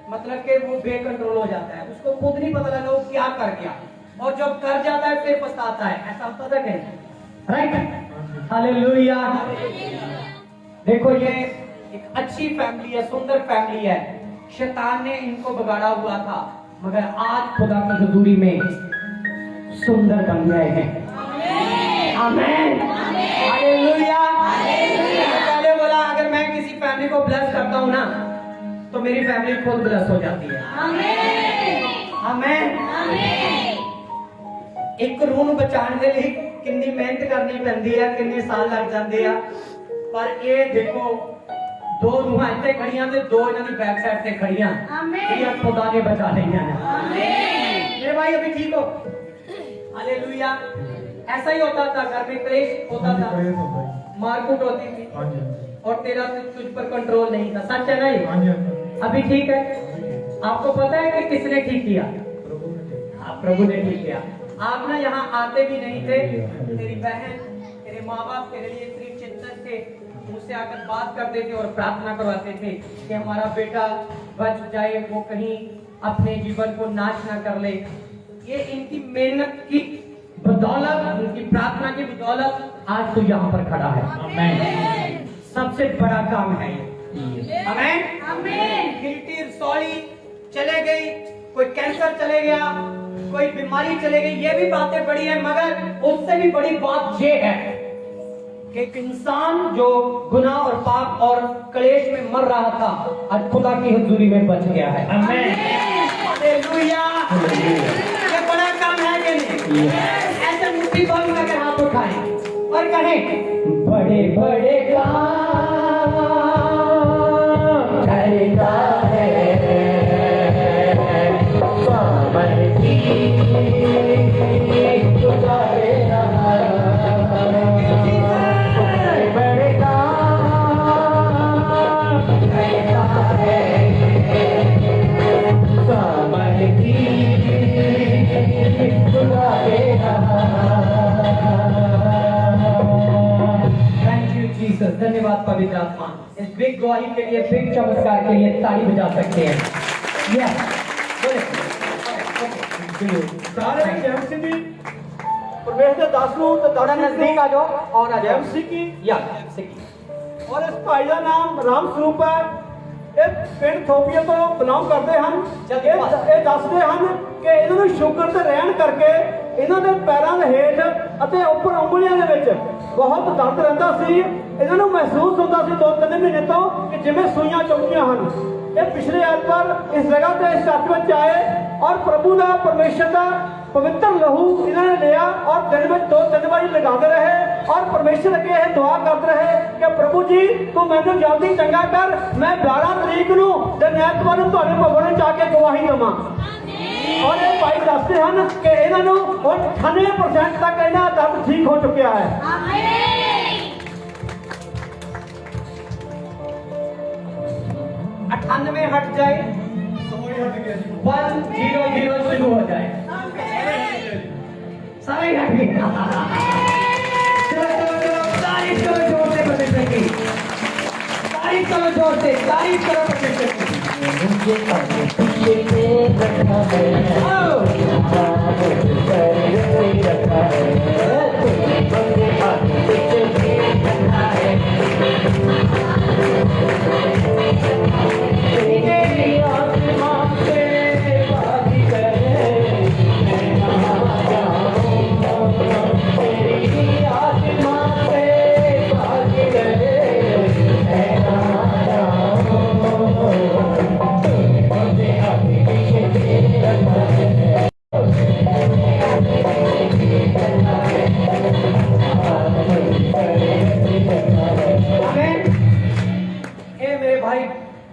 मतलब कि वो बेकंट्रोल हो जाता है उसको खुद नहीं पता लगा वो क्या कर गया और जब कर जाता है फिर पछताता है ऐसा होता था कहीं राइट हालेलुया देखो ये एक अच्छी फैमिली है सुंदर फैमिली है शैतान ने इनको बिगाड़ा हुआ था मगर आज खुदा की हजूरी में सुंदर बन गए हैं आमीन हालेलुया पहले बोला अगर मैं किसी फैमिली को ब्लेस करता हूं ना तो मेरी फैमिली खुद ब्लेस हो जाती है आमीन एक रूह ਨੂੰ ਬਚਾਉਣ ਦੇ ਲਈ ਕਿੰਨੀ ਮਿਹਨਤ ਕਰਨੀ ਪੈਂਦੀ ਹੈ ਕਿੰਨੇ ਸਾਲ ਲੱਗ ਜਾਂਦੇ ਆ पर ये देखो 2 रूहां इतने खड़ियां ते 2 इन्हां दी बैक साइड ते खड़ियां ये खुदा ने बचा लिया आमीन मेरे भाई अभी ठीक हो हालेलुया ऐसा ही होता था घर में क्लेश होता था मारकूट होती थी और तेरा तुझ पर कंट्रोल नहीं था सच है ना ये अभी ठीक है आपको पता है कि किसने ठीक किया? प्रभु ने ठीक किया। आप ना यहाँ आते भी नहीं थे, तेरी बहन, तेरे माँ बाप तेरे लिए इतनी चिंतन थे, मुझसे आकर बात करते थे और प्रार्थना करवाते थे कि हमारा बेटा बच जाए, वो कहीं अपने जीवन को नाश ना कर ले। ये इनकी मेहनत की बदौलत, इनकी प्रार्थना की बदौलत आज तो यहाँ पर खड़ा है। आमीन। सबसे बड़ा काम है ये। आमीन। आमीन। गिल्टी रसौली चले गई, कोई कैंसर चले गया, कोई बीमारी चले गई, ये भी बातें बड़ी है, मगर उससे भी बड़ी बात ये है कि एक इंसान जो गुनाह और पाप और क्लेश में मर रहा था, आज खुदा की हुजूरी में बच गया है। आमीन। हालेलुया। ये बड़ा काम है कि नहीं? ऐसे मुट्ठी बांध में अगर हाथ उठाएं और कहें बड़े बड़े काम करता है धन्यवाद पवित्र आत्मा। इस बिग गवाही के लिए, बिग चमत्कार के लिए ताली बजा सकते हैं। सारे जेएमसी की परमेश्वर ਦੇ ਦਾਸ ਨੂੰ ਤੇ थोड़ा नजदीक आ जाओ और आ जाओ। जेएमसी की या सिक्की। और इस भाई ਦਾ ਨਾਮ ਰਾਮ ਸਰੂਪ ਹੈ। ਇਹ ਪਿੰਡ ਥੋਪੀਆ ਤੋਂ ਬਿਲੋਂਗ ਕਰਦੇ ਹਨ। ਇਹ ਦੱਸਦੇ ਹਨ ਕਿ ਇਹਨਾਂ ਨੂੰ ਸ਼ੂਗਰ ਤੇ ਰਹਿਣ ਕਰਕੇ ਇਹਨਾਂ ਦੇ ਪੈਰਾਂ ਦੇ ਹੇਠ ਅਤੇ ਉੱਪਰ ਉਂਗਲੀਆਂ ਦੇ ਵਿੱਚ ਬਹੁਤ ਦਰਦ ਰਹਿੰਦਾ ਸੀ। ਇਹਨਾਂ ਨੂੰ ਮਹਿਸੂਸ ਹੁੰਦਾ ਸੀ 2-3 ਮਹੀਨੇ ਤੋਂ ਕਿ ਜਿਵੇਂ ਸੂਈਆਂ ਚੁੱਕੀਆਂ ਹਨ। ਇਹ ਪਿਛਲੇ ਐਤਵਾਰ ਇਸ ਜਗ੍ਹਾ ਤੇ ਇਸ ਚਰਚ ਵਿੱਚ ਆਏ और प्रभु का परमेश्वर का पवित्र लहू इन्होंने लिया और दिन में 2-3 बार लगाते रहे और परमेश्वर अगे यह दुआ करते रहे कि प्रभु जी तू मैंने जल्दी चंगा कर, मैं 12 तरीक नूं दिन ऐतवार नूं तुहाडे भवन विच आके गवाही देवां। और ये भाई दसते हैं कि इन्हां नूं हुण 98% तक इन्हां दा दर्द ठीक हो चुकिया है। आमीन। 98 हट जाए, 100 शुरू हो जाए, सारे हट गए। तारीफ करो जोर से परमेश्वर की, तारीफ करो जोर से, तारीफ करो परमेश्वर की।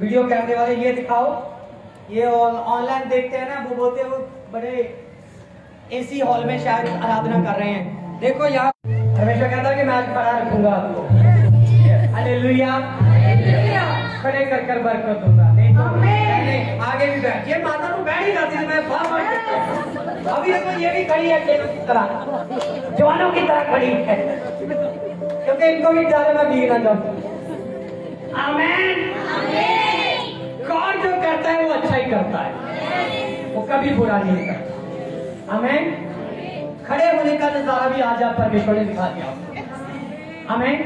वीडियो कैमरे वाले ये दिखाओ, ये ऑनलाइन देखते हैं ना, वो बोलते हैं वो बड़े एसी हॉल में शायद आराधना कर रहे हैं। देखो यहाँ हमेशा कहता है कि मैं आज खड़ा रखूंगा आपको। हालेलुया। खड़े कर कर बरकत दूंगा। नहीं तो पहले आगे भी बैठ, ये माता तो बैठ ही जाती थी, मैं बार अभी देखो ये भी खड़ी है की तरह, जवानों की तरह खड़ी है, क्योंकि इनको भी ज्यादा मैं भीगना चाहूँ। आमीन। गॉड जो करता है वो अच्छा ही करता है, वो कभी बुरा नहीं करता। आमीन। खड़े होने का नजारा भी आज आप परमेश्वर ने दिखा दिया। आमीन।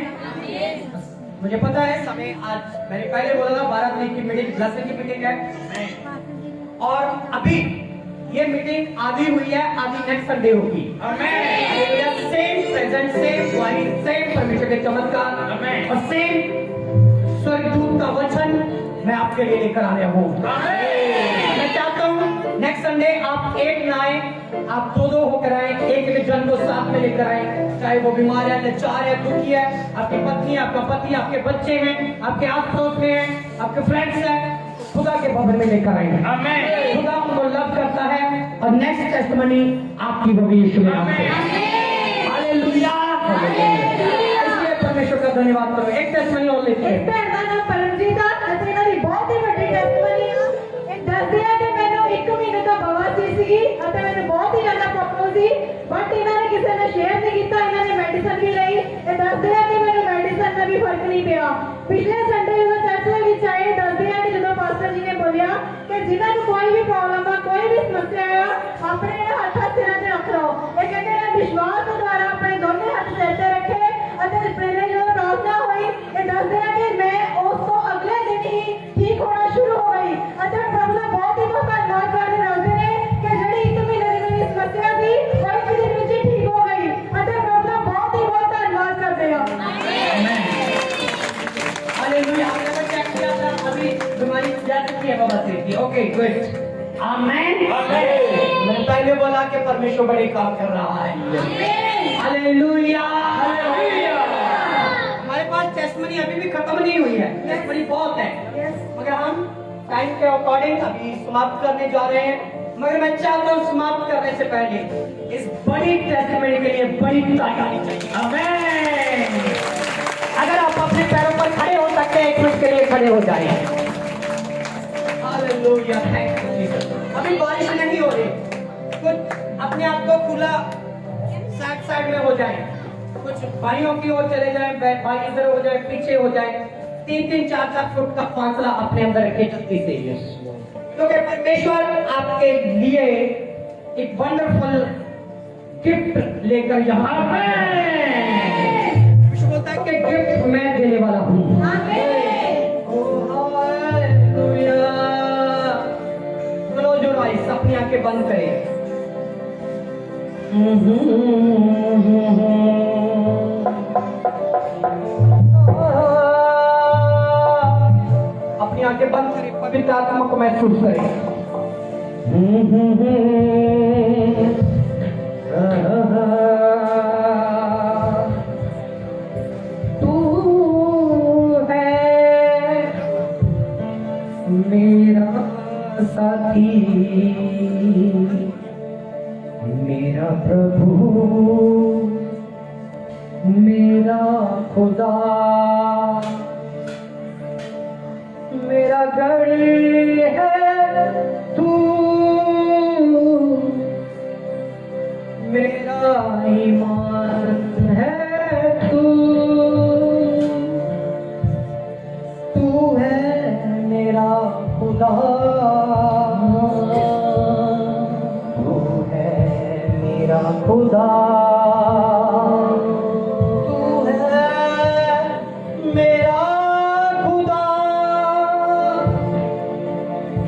मुझे पता है समय, आज मैंने पहले बोला था 12 तारीख की मीटिंग ब्लेसिंग की मीटिंग है, और अभी ये मीटिंग आधी हुई है, आधी नेक्स्ट संडे होगी। आमीन। सेम प्रेजेंट, सेम वाणी, सेम परमेश्वर के चमत्कार और सेम स्वर्गदूत का वचन मैं आपके लिए लेकर आ रहा हूँ। मैं चाहता हूँ नेक्स्ट संडे आप एक ना आए, आप 2-2 होकर आए, एक जन को साथ में लेकर आए, चाहे वो बीमार है, लाचार है, दुखी है, आपकी पत्नी है, आपका पति, आपके बच्चे हैं, आपके आस पड़ोस में हैं, आपके फ्रेंड्स हैं, खुदा के भवन में लेकर आएंगे। आमीन। खुदा उनको लव करता है और नेक्स्ट टेस्टिमनी आपकी होगी यीशु के नाम से। हालेलुया। इसलिए परमेश्वर का धन्यवाद करो। एक टेस्टिमनी और लेते हैं। परमजीत बहुत ही बड़ी टेस्टिमनी है। एक 10 ਸੀਗੀ ਅਤੇ ਮੈਨੂੰ ਬਹੁਤ ਹੀ ਜ਼ਿਆਦਾ ਪ੍ਰੋਬਲਮ ਸੀ ਬਟ ਇਹਨਾਂ ਨੇ ਕਿਸੇ ਨੇ ਸ਼ੇਅਰ ਨਹੀਂ ਕੀਤਾ ਇਹਨਾਂ ਨੇ ਮੈਡੀਸਨ ਵੀ ਲਈ ਇਹ ਦੱਸਦੇ ਆ ਕਿ ਮੈਨੂੰ ਮੈਡੀਸਨ ਨਾਲ ਵੀ ਫਰਕ ਨਹੀਂ ਪਿਆ ਪਿਛਲੇ ਸੰਡੇ ਜਦੋਂ ਚਰਚ ਦੇ ਵਿੱਚ ਆਏ ਦੱਸਦੇ ਆ ਕਿ ਜਦੋਂ ਪਾਸਟਰ ਜੀ ਨੇ ਬੋਲਿਆ ਕਿ ਜਿਨ੍ਹਾਂ ਨੂੰ ਕੋਈ ਵੀ ਪ੍ਰੋਬਲਮ ਆ ਕੋਈ ਵੀ ਸਮੱਸਿਆ ਆ ਆਪਣੇ ਹੱਥਾਂ ਸਿਰਾਂ ਤੇ ਰੱਖ ਲਓ ਇਹ ਕਹਿੰਦੇ ਨੇ ਵਿਸ਼ਵਾਸ ਦੁਆਰਾ ਆਪਣੇ ਦੋਨੇ ਹੱਥ ਸਿਰ ਤੇ ਰੱਖੇ ਅਤੇ ਪਹਿਲੇ ਜਦੋਂ ਪ੍ਰਾਰਥਨਾ ਹੋਈ ਇਹ ਦੱਸਦੇ ਆ ਕਿ ਮੈਂ ਉਸ ਤੋਂ ਅਗਲੇ ਦਿਨ ਹੀ ਠੀਕ ਹੋਣਾ ਸ਼ੁਰੂ ਹੋ ਗਈ ਅਤੇ ਪ੍ਰਭੂ ਦਾ ਬਹੁਤ ਹੀ ਬਹੁਤ ਧੰਨਵਾਦ ਕਰਦੇ ਦੱਸਦੇ ਨੇ ਕਿ ਜਿਹੜੀ 1 ਮਹੀਨੇ ਦੀ ਮੇਰੀ ਸਮੱਸਿਆ ਸੀ ਉਹ 1 ਦਿਨ ਵਿੱਚ ਹੀ ਠੀਕ ਹੋ गई ਅਤੇ प्रभु का बहुत ही बहुत धन्यवाद करते हैं हालेलुया आपने तो चेक किया था अभी बीमारी जा चुकी है बाबा से की ओके गुड आमेन मैंने पहले बोला कि परमेश्वर बड़े काम कर रहा है हालेलुया हमारे पास टेस्टमनी अभी भी खत्म नहीं हुई है टेस्टमनी बहुत है मगर हम टाइम के अकॉर्डिंग अभी समाप्त करने जा रहे हैं मगर मैं चाहता हूँ समाप्त करने से पहले इस बड़ी टेस्टमनी के लिए बड़ी ताली चाहिए आमेन अगर आप अपने पैरों पर खड़े हो सकते हैं एक मिनट के लिए खड़े हो जाए हालेलुया थैंक यू जीसस अभी बारिश नहीं हो रही कुछ अपने आप को खुला साइड साइड में हो जाए कुछ भाइयों की ओर चले जाए भाई इधर हो जाए पीछे हो जाए 3-3 4-4 फुट का फासला अपने अंदर रखे जल्दी से क्योंकि परमेश्वर आपके लिए एक वंडरफुल गिफ्ट लेकर यहाँ विश्व बोलता है कि गिफ्ट मैं देने वाला हूँ क्लोज योर आईज अपनी आंखें बंद करें अपनी आंखें बंद करें पवित्र आत्मा को महसूस करें तू है मेरा साथी मेरा प्रभु मेरा खुदा मेरा घर है तू मेरा ईमान है तू है मेरा खुदा तू है मेरा खुदा तू है मेरा खुदा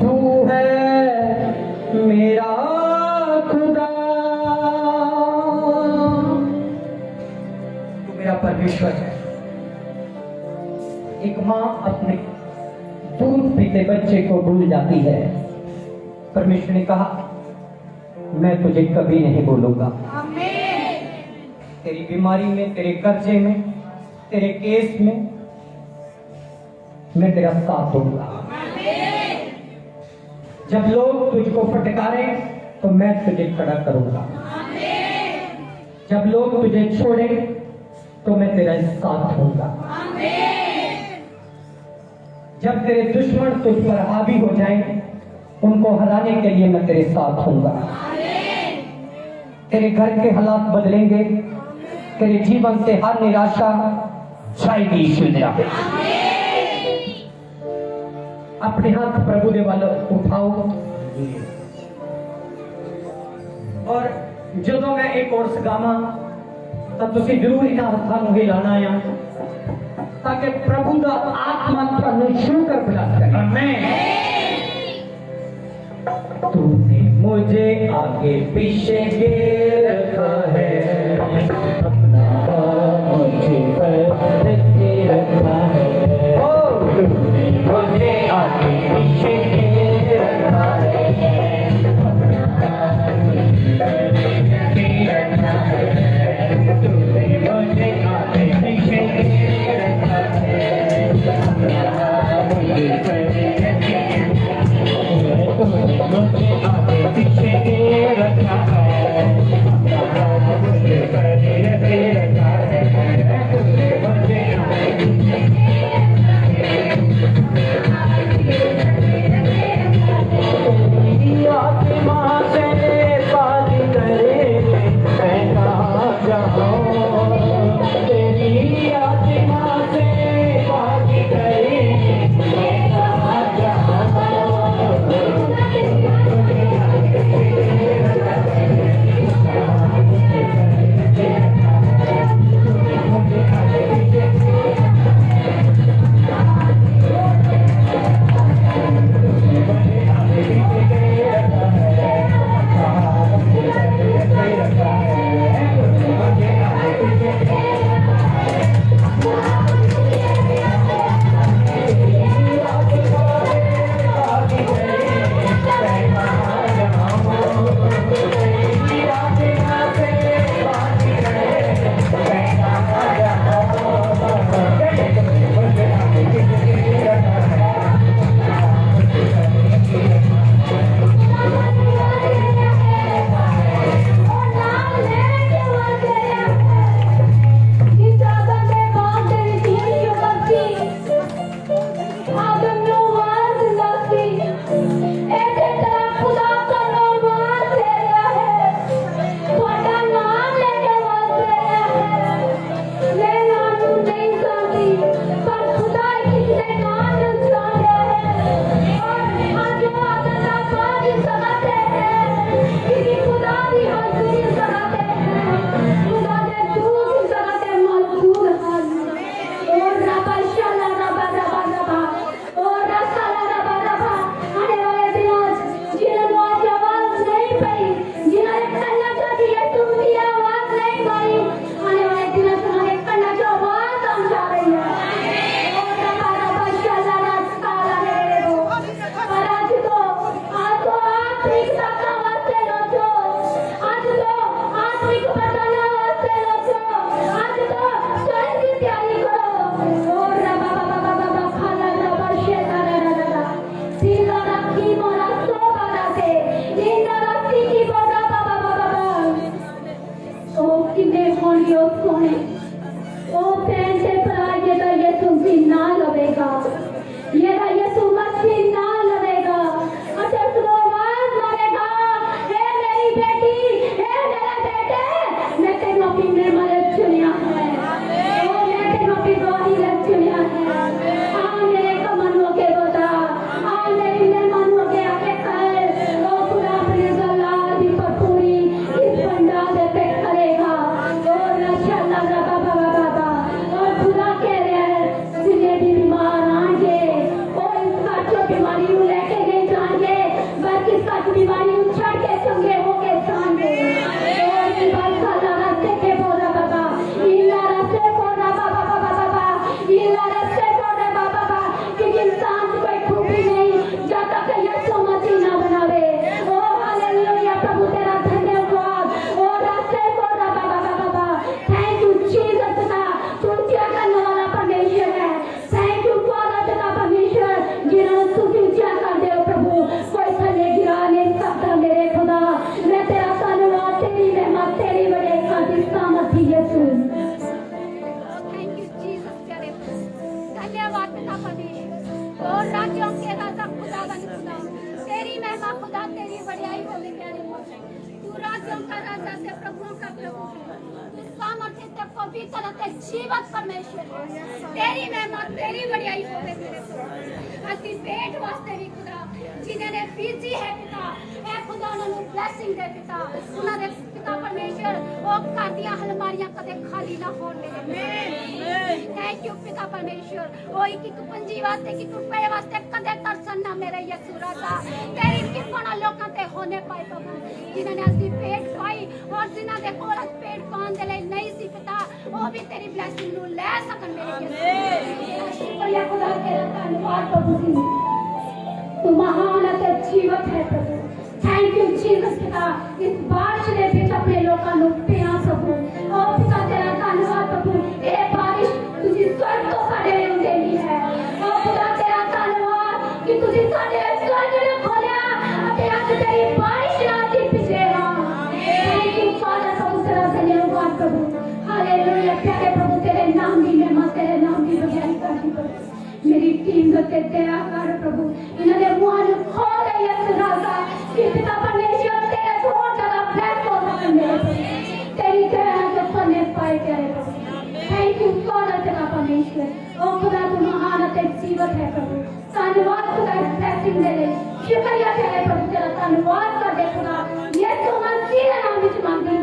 तू है मेरा खुदा तू मेरा परमेश्वर है एक माँ अपने दूध पीते बच्चे को भूल जाती है परमेश्वर ने कहा मैं तुझे कभी नहीं भूलूंगा तेरी बीमारी में तेरे कर्जे में तेरे केस में मैं तेरा साथ दूंगा जब लोग तुझको फटकारे तो मैं तुझे खड़ा करूंगा जब लोग तुझे छोड़े तो मैं तेरा साथ दूंगा जब तेरे दुश्मन तुझ पर हावी हो जाएं उनको हराने के लिए मैं तेरे साथ दूंगा तेरे घर के हालात बदलेंगे तेरे जीवन से हर निराशा जाएगी यीशु ने अपने हाथ प्रभु दे वाल उठाओ और ਜਦੋਂ मैं एक कोर्स गावा ਤਾਂ ਤੁਸੀਂ ਜ਼ਰੂਰ ਇਹਨਾਂ ਹੱਥਾਂ ਨੂੰ ਹਿਲਾਣਾ ਆ ताकि प्रभु का आत्मा ਤੁਹਾਨੂੰ छू कर प्रदान करे आमीन तूने मुझे आगे पीछे घेर रखा है अपना मुझे पर रखा है ओ तूने मुझे आगे पीछे घेर रखा है अपना मुझे रखा है तूने मुझे आगे पीछे घेर रखा है अपना मुझे मुझे आगे पीछे रखा है मुझे रखा है मुझे आत्मा से जीवत परमेश्वर तेरी महिमा तेरी बढ़ियाई होवे मेरे खुदा अति पेट वास्ते भी खुदा जिन्हें ने बीजी है पिता ऐ खुदा उन्होंने ब्लेसिंग दे पिता उन्होंने पिता परमेश्वर वो घर दियां अलमारियां कदे खाली ना होने दे थैंक यू पिता परमेश्वर ओ एक पंजी वास्ते कि रुपए वास्ते कदे तरसन ना मेरे यीशु राजा तेरी कितना लोकां ते होने पाए प्रभु जिन्हें ने असली पेट पाई और जिन्हां दे कोल पेट पाउण दे लई नहीं सी पिता वो भी तेरी ब्लेसिंग नु ले सकन मेरे यीशु शुक्रिया खुदा तेरा धन्यवाद प्रभु जी तू महान अते जीवत है प्रभु थैंक यू जीसस पिता इस बारिश दे विच अपने लोकां नु पिया प्रभु ओ पिता तेरा धन्यवाद प्रभु ए बारिश तुझी स्वर्ग तो साडे लिए देनी है ओ खुदा तेरा धन्यवाद कि तुझी साडे स्वर्ग ने खोलिया अते अज तेरी बारिश राती पिछे हां थैंक यू फादर प्रभु तेरा धन्यवाद प्रभु हालेलुया प्यारे प्रभु तेरे नाम की महिमा तेरे नाम की बड़ाई करती प्रभु मेरी टीम ते दया कर प्रभु इन्हां दे मुंहां नु खोल दे यीशु राजा कि पिता परमेश्वर तेरे तो ज्यादा ब्लेस हो सकन मेरे प्रभु तेरी दया के फने पाए तेरे प्रभु थैंक यू फादर तेरा परमेश्वर ओ खुदा तू महान अते जीवत है प्रभु धन्यवाद खुदा इस ब्लेसिंग दे लिए शुक्रिया तेरे प्रभु तेरा धन्यवाद कर दे खुदा यीशु मसीह के नाम विच मांगदी